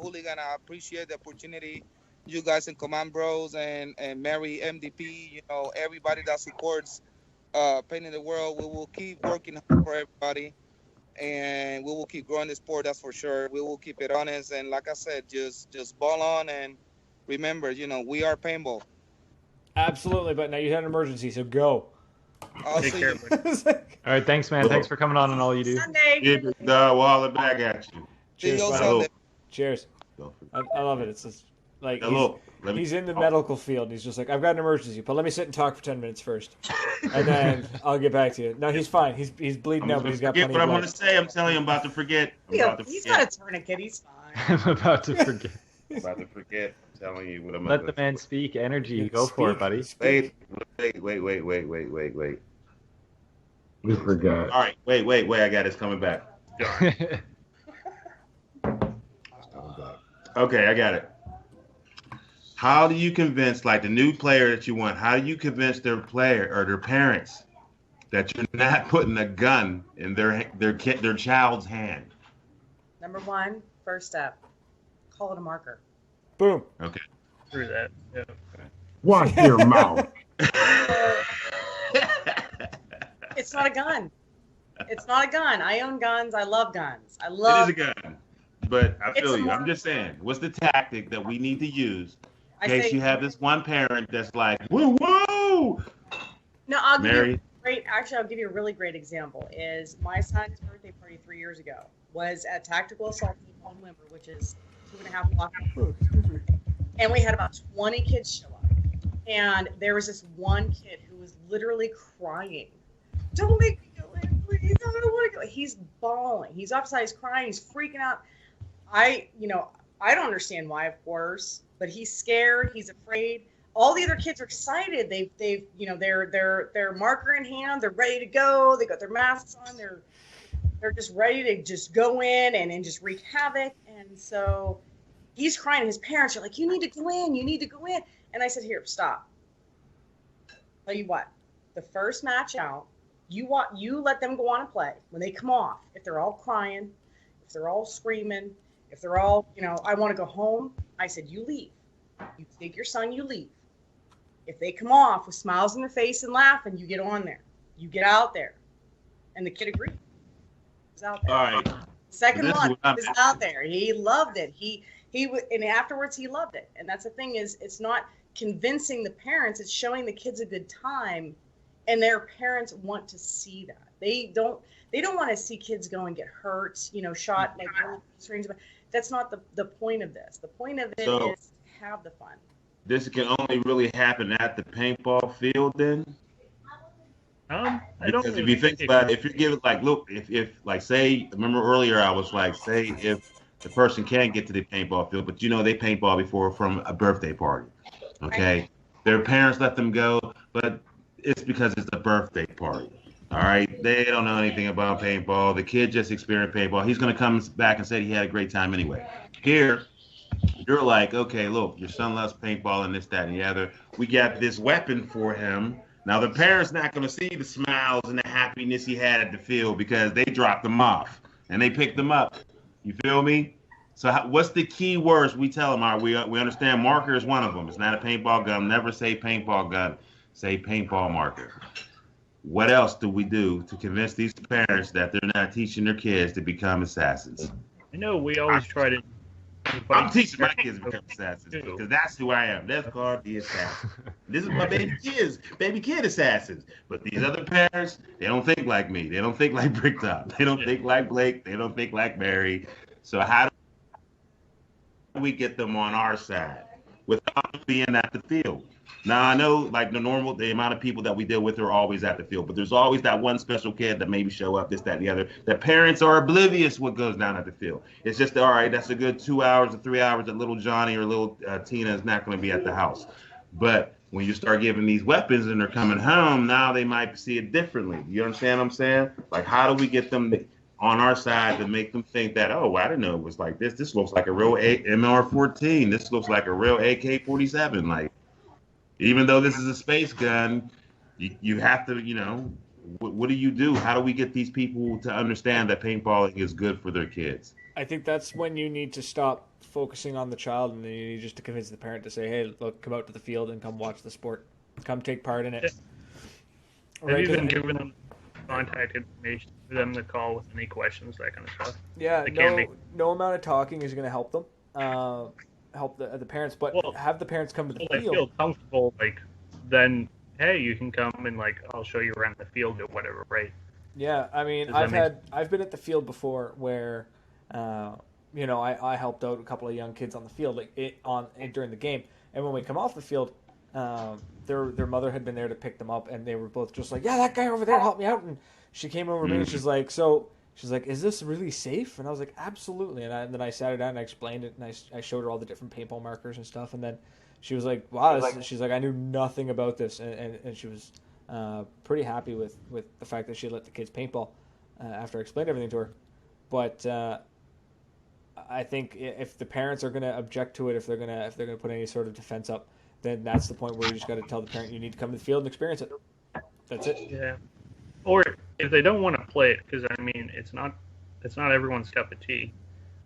Hooligan, I appreciate the opportunity. You guys in Command Bros and Mary MDP, everybody that supports Painting the World. We will keep working hard for everybody, and we will keep growing the sport. That's for sure. We will keep it honest, and like I said, just ball on, and remember, we are paintball. Absolutely, but now you had an emergency, so go. I'll Take see care, you. buddy. All right, thanks, man. Thanks for coming on and all you do. Sunday. give it the wallet back at you. See Cheers, you buddy. Sunday. Cheers. Don't forget. I love it. It's just like Now, look, let me- he's in the medical field. And he's just like, I've got an emergency, but let me sit and talk for 10 minutes first, and then I'll get back to you. No, he's fine. He's bleeding I'm out, but going he's to got forget plenty what of I'm blood. going to say. I'm telling you, I'm about to forget. I'm about to He's forget. got a tourniquet. He's fine. I'm about to forget. I'm about to forget. I'm telling you what I'm Let going the to man speak. Energy. Go for it, buddy. Speak. Wait. We forgot. All right, wait. I got it. It's coming back. Okay, I got it. How do you convince, like the new player that you want, how do you convince their player or their parents that you're not putting a gun in their child's hand? Number 1, first step, call it a marker. Boom. Okay. Through that. Yeah. Watch your mouth. It's not a gun. It's not a gun. I own guns. I love guns. I It love. is a gun, but I feel It's a you. I'm marker. just saying, what's the tactic that we need to use I in case say- you have this one parent that's like, woo! No, I'll give you Mary? I'll give you a really great example. Is my son's birthday party 3 years ago was at Tactical Assault Team on Limber, which is 2.5 blocks. And we had about 20 kids show up. And there was this one kid who was literally crying. Don't make me go in, please. I don't want to go. He's bawling. He's upside. He's crying. He's freaking out. I don't understand why, of course, but he's scared. He's afraid. All the other kids are excited. They've their marker in hand. They're ready to go. They got their masks on. They're just ready to just go in and just wreak havoc. And so he's crying. His parents are like, "You need to go in. You need to go in." And I said, "Here, stop. Tell you what, the first match out, you let them go on and play. When they come off, if they're all crying, if they're all screaming, if they're all, I want to go home, I said, you leave. You take your son, you leave. If they come off with smiles on their face and laughing, you get on there. You get out there. And the kid agreed. He was out there. All right. Second one, he was out there. He loved it. And afterwards he loved it. And that's the thing is, it's not convincing the parents, it's showing the kids a good time, and their parents want to see that. They don't want to see kids go and get hurt, shot like strange. That's not the point of this. The point of it is to have the fun. This can only really happen at the paintball field then? Because if you think about it, if you're giving look, if say, remember earlier I was like, say if the person can't get to the paintball field, but they paintball before from a birthday party. Okay. Right. Their parents let them go, but it's because it's a birthday party. All right. They don't know anything about paintball. The kid just experienced paintball. He's going to come back and say he had a great time anyway. Here, you're like, okay, look, your son loves paintball and this, that, and the other. We got this weapon for him. Now, the parent's not going to see the smiles and the happiness he had at the field because they dropped him off and they picked him up. You feel me? So what's the key words we tell them? We understand marker is one of them. It's not a paintball gun. Never say paintball gun. Say paintball marker. What else do we do to convince these parents that they're not teaching their kids to become assassins? I know we always try to. I'm teaching my kids to become assassins because that's who I am. That's called the assassin. This is my baby kid assassins. But these other parents, they don't think like me. They don't think like Bricktop. They don't think like Blake. They don't think like Mary. So how do we get them on our side without being at the field? Now, I know the amount of people that we deal with are always at the field, but there's always that one special kid that maybe show up, this, that, and the other. The parents are oblivious what goes down at the field. It's just, all right, that's a good 2 hours or 3 hours that little Johnny or little Tina is not going to be at the house. But when you start giving these weapons and they're coming home, now they might see it differently. You understand what I'm saying? Like, how do we get them on our side to make them think that, oh, I didn't know it was like this. This looks like a real MR-14. This looks like a real AK-47. Like, even though this is a space gun, you have to, what do you do? How do we get these people to understand that paintballing is good for their kids? I think that's when you need to stop focusing on the child and then you need just to convince the parent to say, hey, look, come out to the field and come watch the sport. Come take part in it. Yeah. Have you been giving them contact information for them to call with any questions, that kind of stuff? Yeah, no amount of talking is going to help them. Help the parents, but have the parents come to the field. They feel comfortable, then hey, you can come and I'll show you around the field or whatever, right? Yeah, I mean, I've been at the field before where, I helped out a couple of young kids on the field during the game, and when we come off the field, their mother had been there to pick them up, and they were both just like, yeah, that guy over there helped me out, and she came over to me and she's like, is this really safe? And I was like, absolutely. And then I sat her down and I explained it, and I showed her all the different paintball markers and stuff. And then she was like, wow, she's like, I knew nothing about this. And she was pretty happy with the fact that she let the kids paintball after I explained everything to her. But I think if the parents are going to object to it, if they're going to put any sort of defense up, then that's the point where you just got to tell the parent you need to come to the field and experience it. That's it. Yeah. Or if they don't want to play it, because it's not everyone's cup of tea.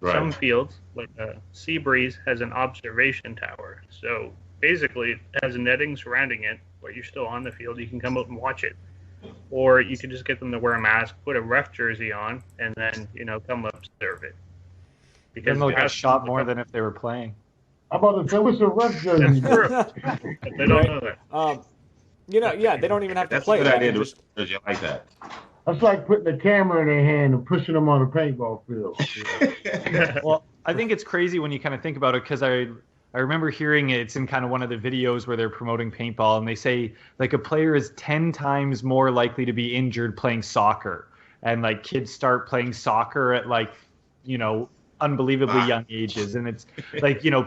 Right. Some fields, like Seabreeze, has an observation tower. So basically, it has a netting surrounding it, but you're still on the field. You can come out and watch it, or you can just get them to wear a mask, put a ref jersey on, and then come observe it. Because they'll get shot more than if they were playing. How about if there was a ref jersey? That's true. But they don't know that. They don't even have to play. That's a good idea. Because you like that. That's like putting a camera in their hand and pushing them on a paintball field. Well, I think it's crazy when you kind of think about it, because I remember hearing it's in kind of one of the videos where they're promoting paintball, and they say a player is 10 times more likely to be injured playing soccer, and kids start playing soccer at unbelievably young ages, and it's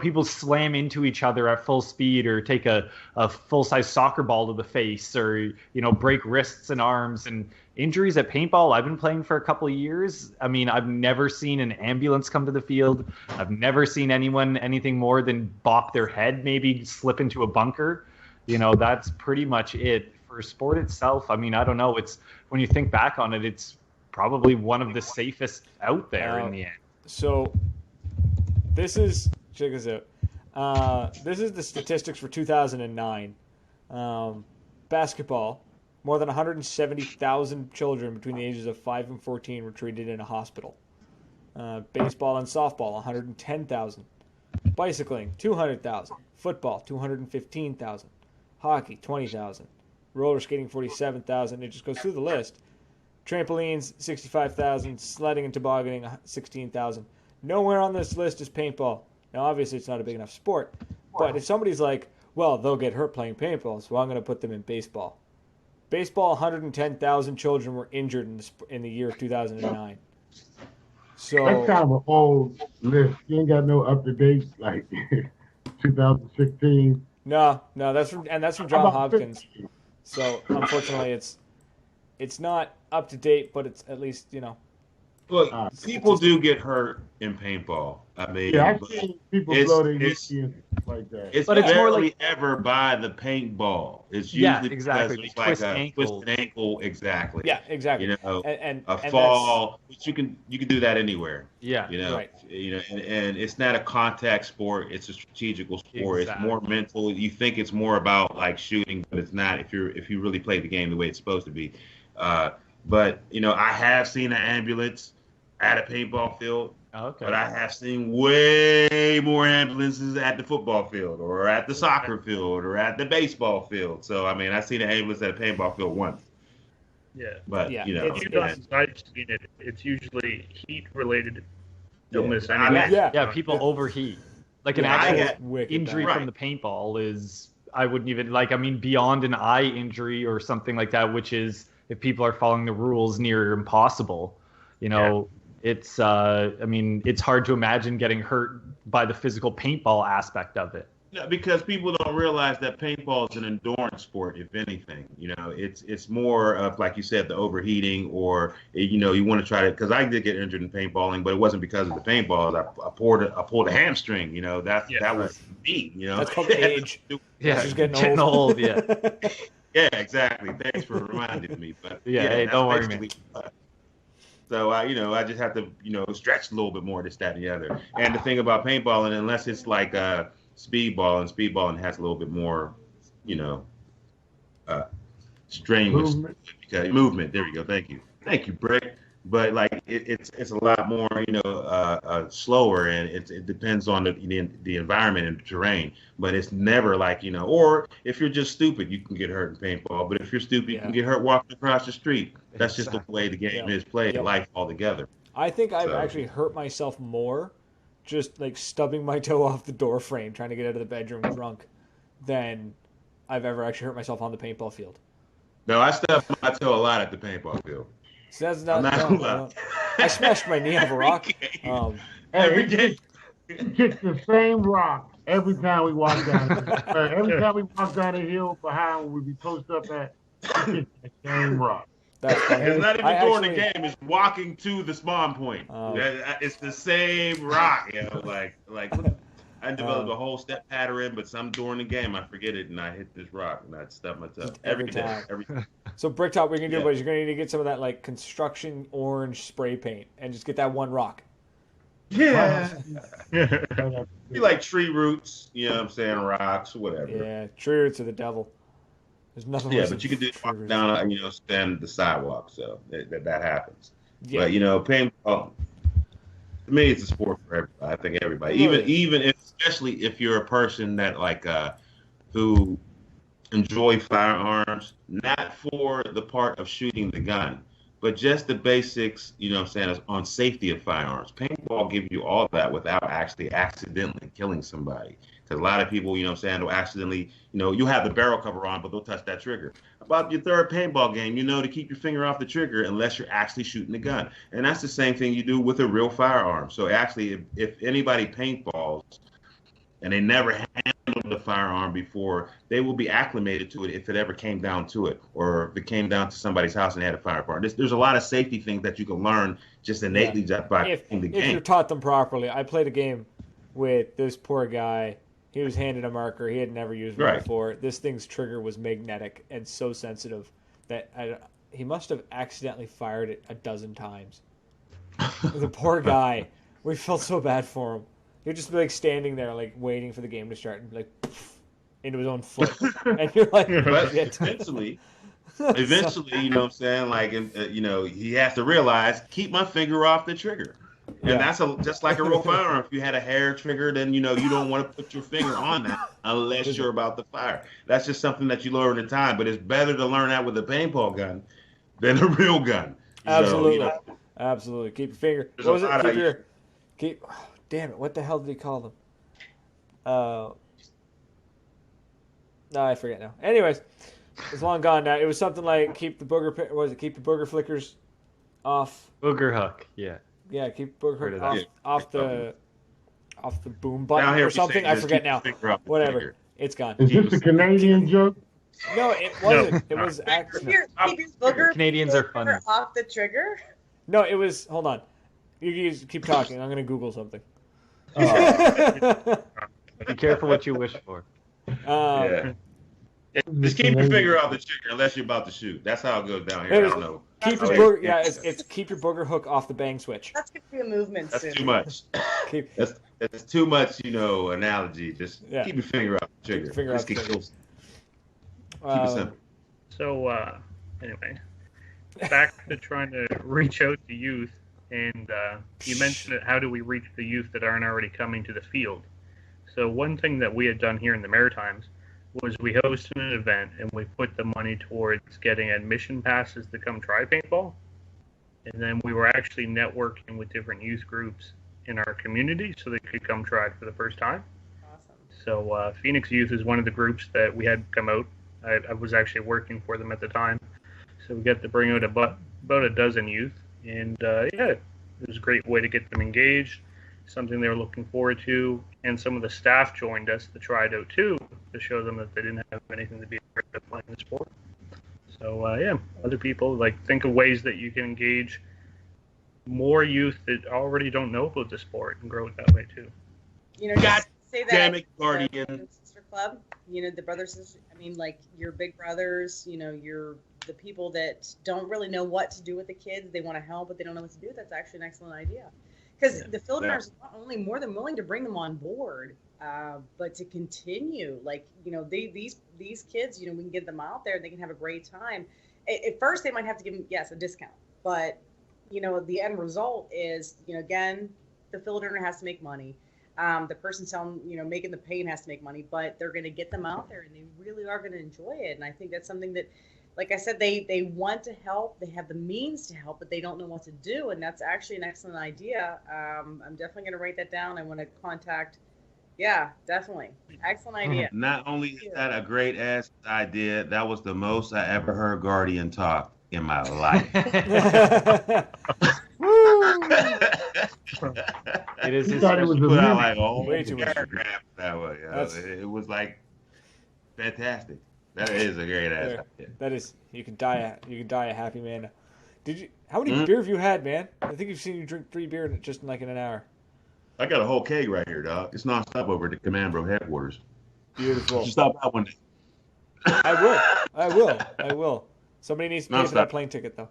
people slam into each other at full speed or take a full-size soccer ball to the face or break wrists and arms. And injuries at paintball, I've been playing for a couple of years. I mean, I've never seen an ambulance come to the field. I've never seen anything more than bop their head, maybe slip into a bunker. That's pretty much it for sport itself, I mean, I don't know. It's when you think back on it, it's probably one of the safest out there in the end. So check this out. This is the statistics for 2009. Basketball, more than 170,000 children between the ages of 5 and 14 were treated in a hospital. Baseball and softball, 110,000. Bicycling, 200,000. Football, 215,000. Hockey, 20,000. Roller skating, 47,000. It just goes through the list. Trampolines, 65,000. Sledding and tobogganing, 16,000. Nowhere on this list is paintball. Now, obviously, it's not a big enough sport. But if somebody's like, well, they'll get hurt playing paintball, so I'm going to put them in baseball. Baseball, 110,000 children were injured in the year of 2009. So that's kind of an old list. You ain't got no up to date like 2016. No, that's from Johns Hopkins. So unfortunately, it's not up to date, but it's at least Look, people do get hurt in paintball. I mean, yeah, I've seen people blow their knee and stuff like that. It's barely ever by the paintball. It's usually exactly. because it's like a twisted ankle. Exactly. Yeah, exactly. And a fall, which you can do that anywhere. Yeah. Right. And it's not a contact sport. It's a strategical sport. Exactly. It's more mental. You think it's more about like shooting, but it's not. If you really play the game the way it's supposed to be. But I have seen an ambulance at a paintball field. Okay. But I have seen way more ambulances at the football field or at the soccer field or at the baseball field. So, I mean, I've seen an ambulance at a paintball field once. Yeah. But, it's usually heat-related illness. Yeah. Yeah, people overheat. Like an actual injury from the paintball is, I wouldn't even, beyond an eye injury or something like that, which is, if people are following the rules, near impossible. It's it's hard to imagine getting hurt by the physical paintball aspect of it. Yeah, because people don't realize that paintball is an endurance sport, if anything. It's more of, like you said, the overheating, or you want to try to. Because I did get injured in paintballing, but it wasn't because of the paintballs. I pulled a hamstring. That was me. That's called age. Yeah, just getting old. Yeah. Yeah, exactly. Thanks for reminding me. But hey, don't worry, man. So I just have to, stretch a little bit more, this, that, and the other. And the thing about paintballing, unless it's like speedball, and speedballing has a little bit more, strenuous movement. There we go. Thank you, Brick. But like it's a lot more, slower, and it depends on the environment and the terrain. But it's never like, or if you're just stupid, you can get hurt in paintball. But if you're stupid, you can get hurt walking across the street. That's just the way the game is played, life altogether. I think I've actually hurt myself more just like stubbing my toe off the door frame trying to get out of the bedroom drunk than I've ever actually hurt myself on the paintball field. No, I stubbed my toe a lot at the paintball field. So that's not. I smashed my knee off a rock. Every game. He kicks the same rock every time we walk down. Every time we walk down the hill behind where we be posted up at, he kicks the same rock. That's funny. It's not even during the game. It's walking to the spawn point. It's the same rock. I developed a whole step pattern, but some during the game I forget it and I hit this rock and I stub my toe every day. So Bricktop, what you're gonna do, boys, you're gonna need to get some of that like construction orange spray paint and just get that one rock. Yeah. Be like tree roots, rocks, whatever. Yeah, tree roots are the devil. There's nothing. Yeah, but you can do walk down, stand the sidewalk, so that happens. Yeah. But paintball. To me, it's a sport for everybody. I think everybody, even especially if you're a person that who enjoy firearms, not for the part of shooting the gun, but just the basics, on safety of firearms. Paintball gives you all that without actually accidentally killing somebody. Because a lot of people, will accidentally, you'll have the barrel cover on, but they'll touch that trigger. About your third paintball game, to keep your finger off the trigger unless you're actually shooting the gun. And that's the same thing you do with a real firearm. So actually, if anybody paintballs and they never handled the firearm before, they will be acclimated to it if it ever came down to it, or if it came down to somebody's house and they had a firearm. There's a lot of safety things that you can learn just innately by playing the game. If you're taught them properly. I played a game with this poor guy He was handed a marker. He had never used one Right. before. This thing's trigger was magnetic and so sensitive that he must have accidentally fired it a dozen times. The poor guy. We felt so bad for him. He'd just be like standing there, like waiting for the game to start, and be like into his own foot, and you're like, But shit. eventually, you know what I'm saying? Like, you know, he has to realize, keep my finger off the trigger. And Yeah. that's just like a real firearm. If you had a hair trigger, then, you know, you don't want to put your finger on that unless you're about to fire. That's just something that you learn in time. But it's better to learn that with a paintball gun than a real gun. Absolutely. So, you know, Absolutely. Keep your finger. There's What a was it? lot Keep of- your. Keep. Oh, damn it! What the hell did he call them? No, I forget now. Anyways, it's long gone now. It was something like keep the booger. What was it? Keep the booger flickers off. Booger hook. Yeah. Yeah, keep the booger Heard hook of that. off the boom button down here or we say something. I just forget keep your now. finger off the Whatever. trigger. It's gone. Is this a Canadian joke? No, it wasn't. It was actually. Keep your booger Canadians are funny. off the trigger. No, it was. Hold on. You guys keep talking. I'm gonna Google something. Be careful what you wish for. Yeah. Just keep your finger off the trigger unless you're about to shoot. That's how it goes down here. I don't know. Keep your Oh, booger. yeah. Yeah, it's keep your booger hook off the bang switch. That's gonna be a movement That's soon. too much. Keep. That's too much, you know, analogy. Just Yeah. keep your finger off the trigger. your finger Just off the keep trigger. it simple. So, anyway, back to trying to reach out to youth, and you mentioned it, how do we reach the youth that aren't already coming to the field? So one thing that we had done here in the Maritimes was we hosted an event, and we put the money towards getting admission passes to come try paintball. And then we were actually networking with different youth groups in our community so they could come try it for the first time. Awesome. So Phoenix Youth is one of the groups that we had come out. I was actually working for them at the time. So we got to bring out about a dozen youth. And yeah, it was a great way to get them engaged, something they were looking forward to. And some of the staff joined us to try it out too, to show them that they didn't have anything to be afraid of playing the sport. So yeah, other people, like, think of ways that you can engage more youth that already don't know about the sport and grow it that way too. You know, God just say that. damn it, the Guardian. brother and sister club. You know, the brothers. Sister, I mean, like your big brothers. You know, you're the people that don't really know what to do with the kids. They want to help, but they don't know what to do. That's actually an excellent idea. Because the field runners are not only more than willing to bring them on board, but to continue. Like, you know, these kids, you know, we can get them out there and they can have a great time. At first, they might have to give them, yes, a discount. But, you know, the end result is, you know, again, the field runner has to make money. The person selling, you know, making the paint has to make money, but they're going to get them out there and they really are going to enjoy it. And I think that's something that, like I said, they want to help. They have the means to help, but they don't know what to do. And that's actually an excellent idea. I'm definitely going to write that down. I want to contact. Yeah, definitely. Excellent idea. Not only is that a great ass idea, that was the most I ever heard Guardian talk in my life. It is You his thought it was Put a out meme. like a whole Way too much. paragraph that way. That's- It was like fantastic. That is a great ass There. idea. That is, you can die a happy man. Did you? How many Mhm. beer have you had, man? I think you've seen you drink 3 beer just in like in an hour. I got a whole keg right here, dog. It's nonstop over at the Command Bro headquarters. Beautiful. Just stop out one day. I will. Somebody needs to pay for that Nonstop. plane ticket though.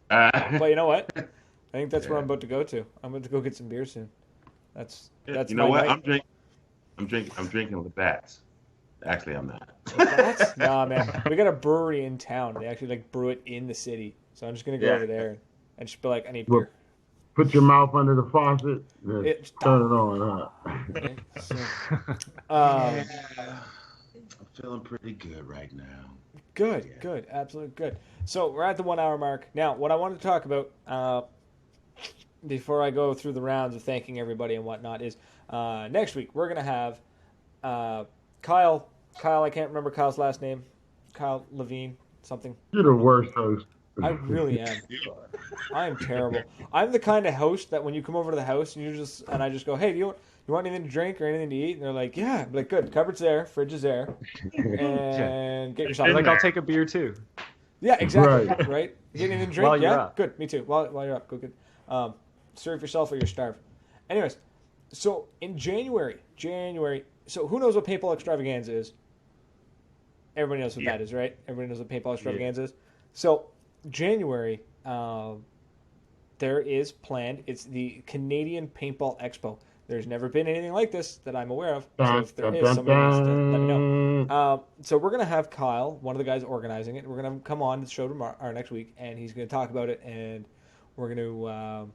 Uh, But you know what? I think that's where I'm about to go to. I'm about to go get some beer soon. That's you know my what? night. I'm drinking with bats. Actually, I'm not. That's, nah, man. We got a brewery in town. They actually like brew it in the city. So I'm just gonna go Yeah. over there and just be like, I need Well, beer. Put your mouth under the faucet. Then It- turn it on. Okay, so, I'm feeling pretty good right now. Good, absolutely good. So we're at the 1 hour mark. Now, what I wanted to talk about before I go through the rounds of thanking everybody and whatnot is next week we're gonna have Kyle. I can't remember Kyle's last name. Kyle Levine, something. You're the worst host. I really am. I am terrible. I'm the kind of host that when you come over to the house and I just go, hey, do you want anything to drink or anything to eat? And they're like, yeah. I'm like, good. Cupboard's there, fridge is there, and get yourself. Like, I'll take a beer too. Yeah, exactly. Right. You get anything to drink? While you're yeah, up. good. Me too. While you're up, go good. Serve yourself or you're starved. Anyways, So in January. So who knows what Paintball Extravaganza is? Everybody knows what that is, right? Everybody knows what Paintball Extravaganza is. So January, there is planned. It's the Canadian Paintball Expo. There's never been anything like this that I'm aware of. So if there is, somebody needs to let me know. So we're gonna have Kyle, one of the guys organizing it. We're gonna come on the show tomorrow or next week, and he's gonna talk about it, and we're gonna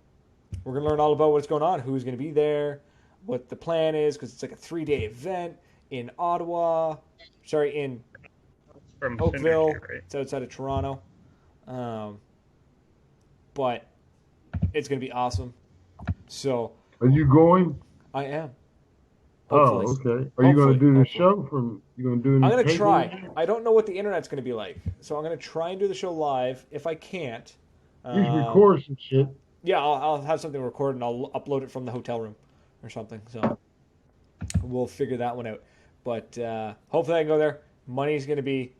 learn all about what's going on, who's gonna be there, what the plan is, because it's like a 3-day event in Ottawa. Sorry, in From Oakville. Synergy, right? It's outside of Toronto. But it's gonna be awesome. So Are you going? I am. Oh, Hopefully. okay. Are you going to do the Hopefully. show from? You going to do? Any I'm gonna taping? try. I don't know what the internet's gonna be like, so I'm gonna try and do the show live. If I can't, You should record some shit. yeah, I'll have something recorded and I'll upload it from the hotel room or something. So we'll figure that one out. But hopefully I can go there. Money's gonna be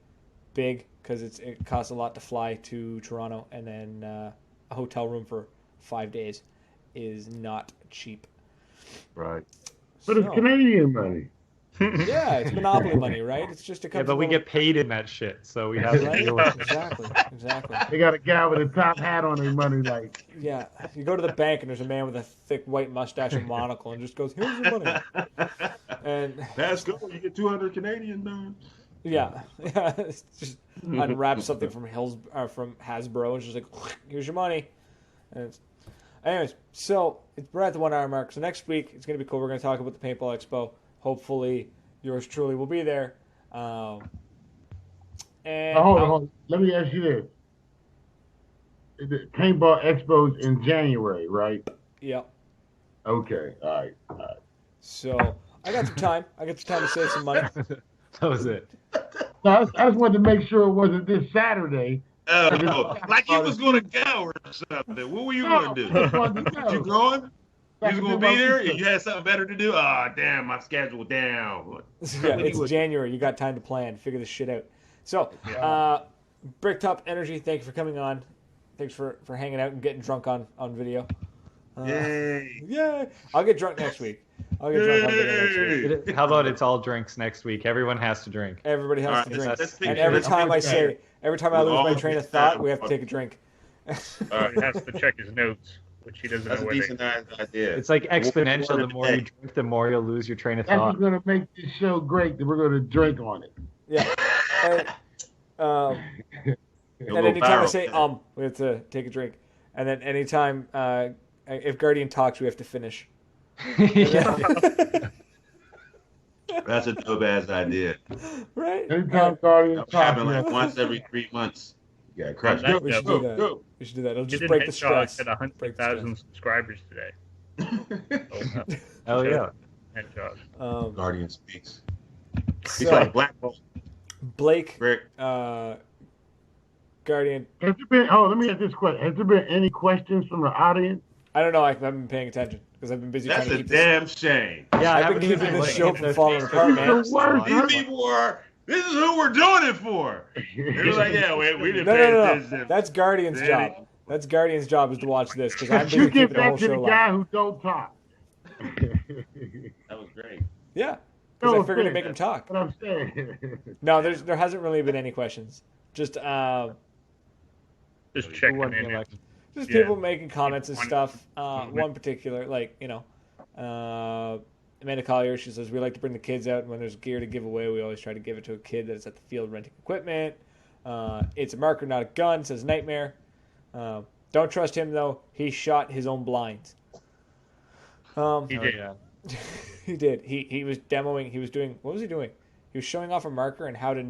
big because it costs a lot to fly to Toronto, and then a hotel room for 5 days is not cheap. Right. But it's So, Canadian money. yeah, it's monopoly money, right? It's just a Yeah, couple. but we get paid in that shit, so we have to right? deal with it. Exactly. They got a guy with a top hat on his money, like. Yeah, you go to the bank and there's a man with a thick white mustache and monocle and just goes, "Here's your money." And Let's go. You get 200 Canadian dollars. yeah, it's just unwraps something from from Hasbro and just like, "Here's your money." And anyways, so we're at the 1 hour mark. So next week it's gonna be cool. We're gonna talk about the Paintball Expo. Hopefully, yours truly will be there. And Now, hold on. Let me ask you this: the Paintball Expo's in January, right? yeah. Okay. All right. So I got some time. I got some time to save some money. That was it. No, I just wanted to make sure it wasn't this Saturday. Oh, no. Like you was going to go or something. What were you going to do? I just wanted to know. You going? I You was can going do to be my there? research. You had something better to do? Ah, damn, my schedule down. Yeah, it's January. You got time to plan, figure this shit out. So, Bricktop Energy, thank you for coming on. Thanks for hanging out and getting drunk on video. Yay. Yay! I'll get drunk next week. I'll get drunk on video next week. How about it's all drinks next week? Everyone has to drink. Everybody has All to right, drink. let's pick And it. every Let's time pick it. every time I We'll lose my all train of pick thought, it. we have to take a drink. All He right. has to check his notes, which he doesn't That's know a where they decent idea. It's like exponential. The more you today? drink, the more you'll lose your train of That's thought. what's gonna make this show great. That we're gonna drink on it. Yeah. And, You'll and go anytime I viral. say we have to take a drink. And then anytime if Guardian talks, we have to finish. That's a dope ass idea. Right? Anytime Guardian That happen talks, like once every 3 months. You gotta crush Go, it. We should go, do that. go. We should do that. It'll He just did break the Hedgehog stress. at Break the 100,000 subscribers today. Oh yeah. Hedgehog. stress. Guardian speaks. He's So, like Black Bolt. Blake, Rick. Guardian. has there been? Oh, let me ask this question: has there been any questions from the audience? I don't know. I haven't been paying attention because I've been busy That's trying to a keep this. damn shame. Yeah, I I've haven't been keeping even this looked show at from the falling Facebook apart, man. It's the worst. These people are. This is who we're doing it for. They're like, yeah, we didn't No, pay no. attention. That's Guardian's Danny. job. That's Guardian's job is to watch this because I'm busy You get keeping the whole back to show the live. guy who don't talk. That was great. Yeah, because No I figured to offense. make him talk. What I'm saying. No, there hasn't really been any questions. Just Just Who checking won the in. election? just Yeah. people making comments and One- stuff. One particular, like Amanda Collier, she says we like to bring the kids out, and when there's gear to give away, we always try to give it to a kid that's at the field renting equipment. It's a marker, not a gun, says Nightmare. Don't trust him though. He shot his own blinds. He Oh, did. yeah. He did. He was demoing. He was doing. What was he doing? He was showing off a marker and how to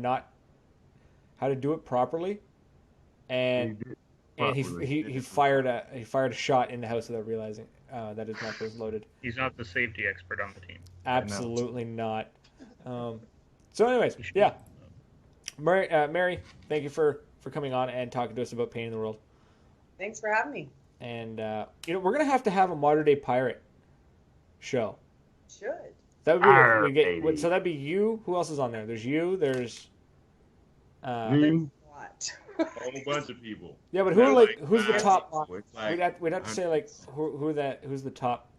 do it properly, and he fired a shot in the house without realizing that his marker was loaded. He's not the safety expert on the team. Absolutely not. So, anyways, yeah. Mary, thank you for coming on and talking to us about pain in the world. Thanks for having me. And we're gonna have to have a modern day pirate show. Should. That would be Arr, we get. baby. So that'd be you. Who else is on there? There's you. There's. Me? What? A whole bunch of people. Yeah, but who are They're who's the five top? people. It's like We'd have to say like who's the top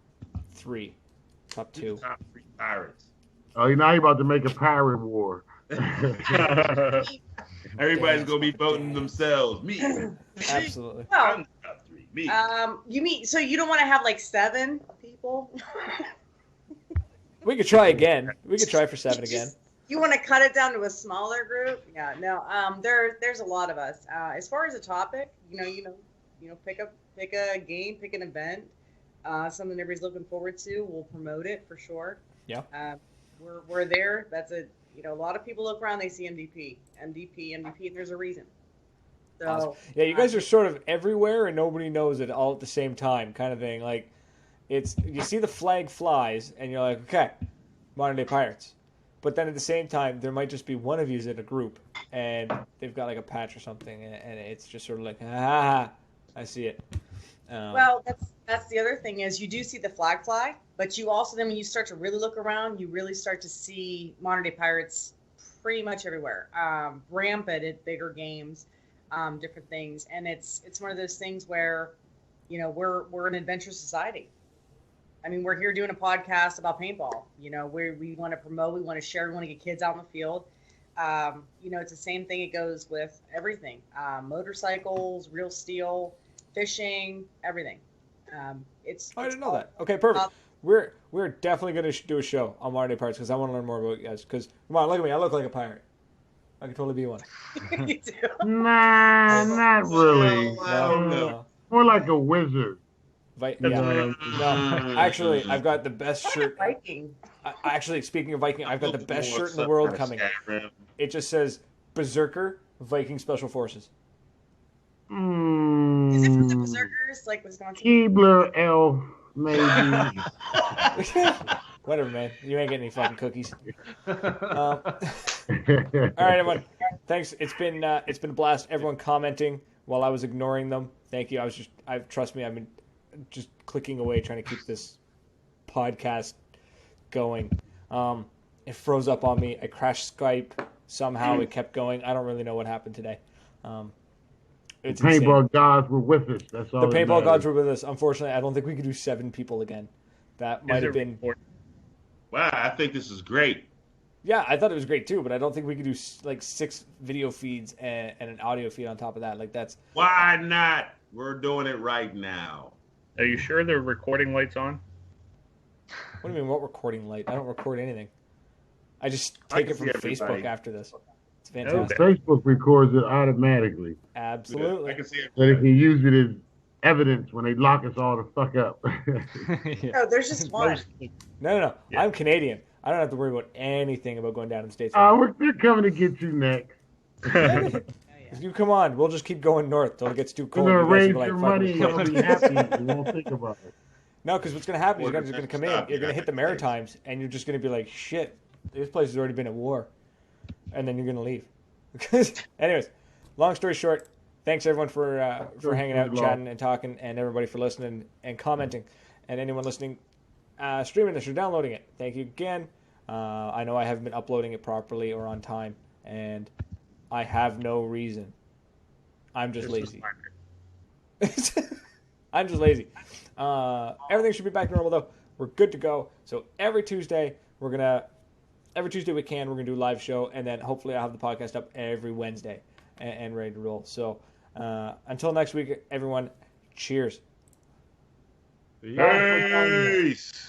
three. Top Who's the 2. top 3 pirates? Oh, now you're about to make a pirate war. Everybody's Damn. gonna be voting themselves. Me. Absolutely. Well, I'm the top 3. Me. you mean so you don't want to have like 7 people? We could try again. We could try for 7 again. You want to cut it down to a smaller group? Yeah, no. There's a lot of us. As far as a topic, pick a game, pick an event, something everybody's looking forward to. We'll promote it for sure. Yeah. We're there. That's a lot of people look around, they see MVP, and there's a reason. So Awesome. Yeah, you guys are sort of everywhere and nobody knows it all at the same time, kind of thing. Like, you see the flag flies and you're like, okay, modern day pirates. But then at the same time, there might just be one of you in a group and they've got like a patch or something, and it's just sort of like, I see it. Well, that's the other thing is you do see the flag fly, but you also then when you start to really look around, you really start to see modern day pirates pretty much everywhere, rampant at bigger games, different things, and it's one of those things where, we're an adventure society. I mean, we're here doing a podcast about paintball. We want to promote, we want to share, we want to get kids out in the field. It's the same thing. It goes with everything: motorcycles, real steel, fishing, everything. I didn't know that. Okay, perfect. We're definitely going to do a show on modern day pirates because I want to learn more about you guys. Because come on, look at me. I look like a pirate. I could totally be one. You do. Nah, not really. No. More like a wizard. No. Actually, I've got the best shirt. Viking. Actually, speaking of Viking, I've got the best shirt in the world coming. It just says Berserker Viking Special Forces. Is it from the Berserkers, like Wisconsin? Keebler elf, maybe. Whatever, man. You ain't getting any fucking cookies. All right, everyone. Thanks. It's been a blast. Everyone commenting while I was ignoring them. Thank you. Trust me, I've been just clicking away trying to keep this podcast going. It froze up on me. I crashed Skype. Somehow it kept going. I don't really know what happened today. It's paintball gods were with us. That's all. The paintball gods were with us. Unfortunately, I don't think we could do 7 people again. That might have been. Wow, I think this is great. Yeah, I thought it was great too, but I don't think we could do like 6 video feeds and an audio feed on top of that. Like that's. Why not? We're doing it right now. Are you sure the recording light's on? What do you mean, what recording light? I don't record anything. I just take it from Facebook after this. It's fantastic. Facebook records it automatically. Absolutely. I can see it. So they can use it as evidence when they lock us all the fuck up. Yeah. No, there's just one. No. Yeah. I'm Canadian. I don't have to worry about anything about going down in the States. They're coming to get you next. You come on. We'll just keep going north till it gets too cold. We're going to raise like, your money and you'll be happy. You won't think about it. No, because what's going to happen is you guys are going to come in. You're going to hit the Maritimes, and you're just going to be like, shit, this place has already been at war. And then you're going to leave. Anyways, long story short, thanks everyone for hanging out, chatting, and talking, and everybody for listening and commenting. And anyone listening, streaming this or downloading it, thank you again. I know I haven't been uploading it properly or on time, and I have no reason. I'm just lazy. I'm just lazy. Everything should be back to normal though. We're good to go. So every Tuesday we can, we're gonna do a live show, and then hopefully I'll have the podcast up every Wednesday and ready to roll. So until next week, everyone, cheers. Peace.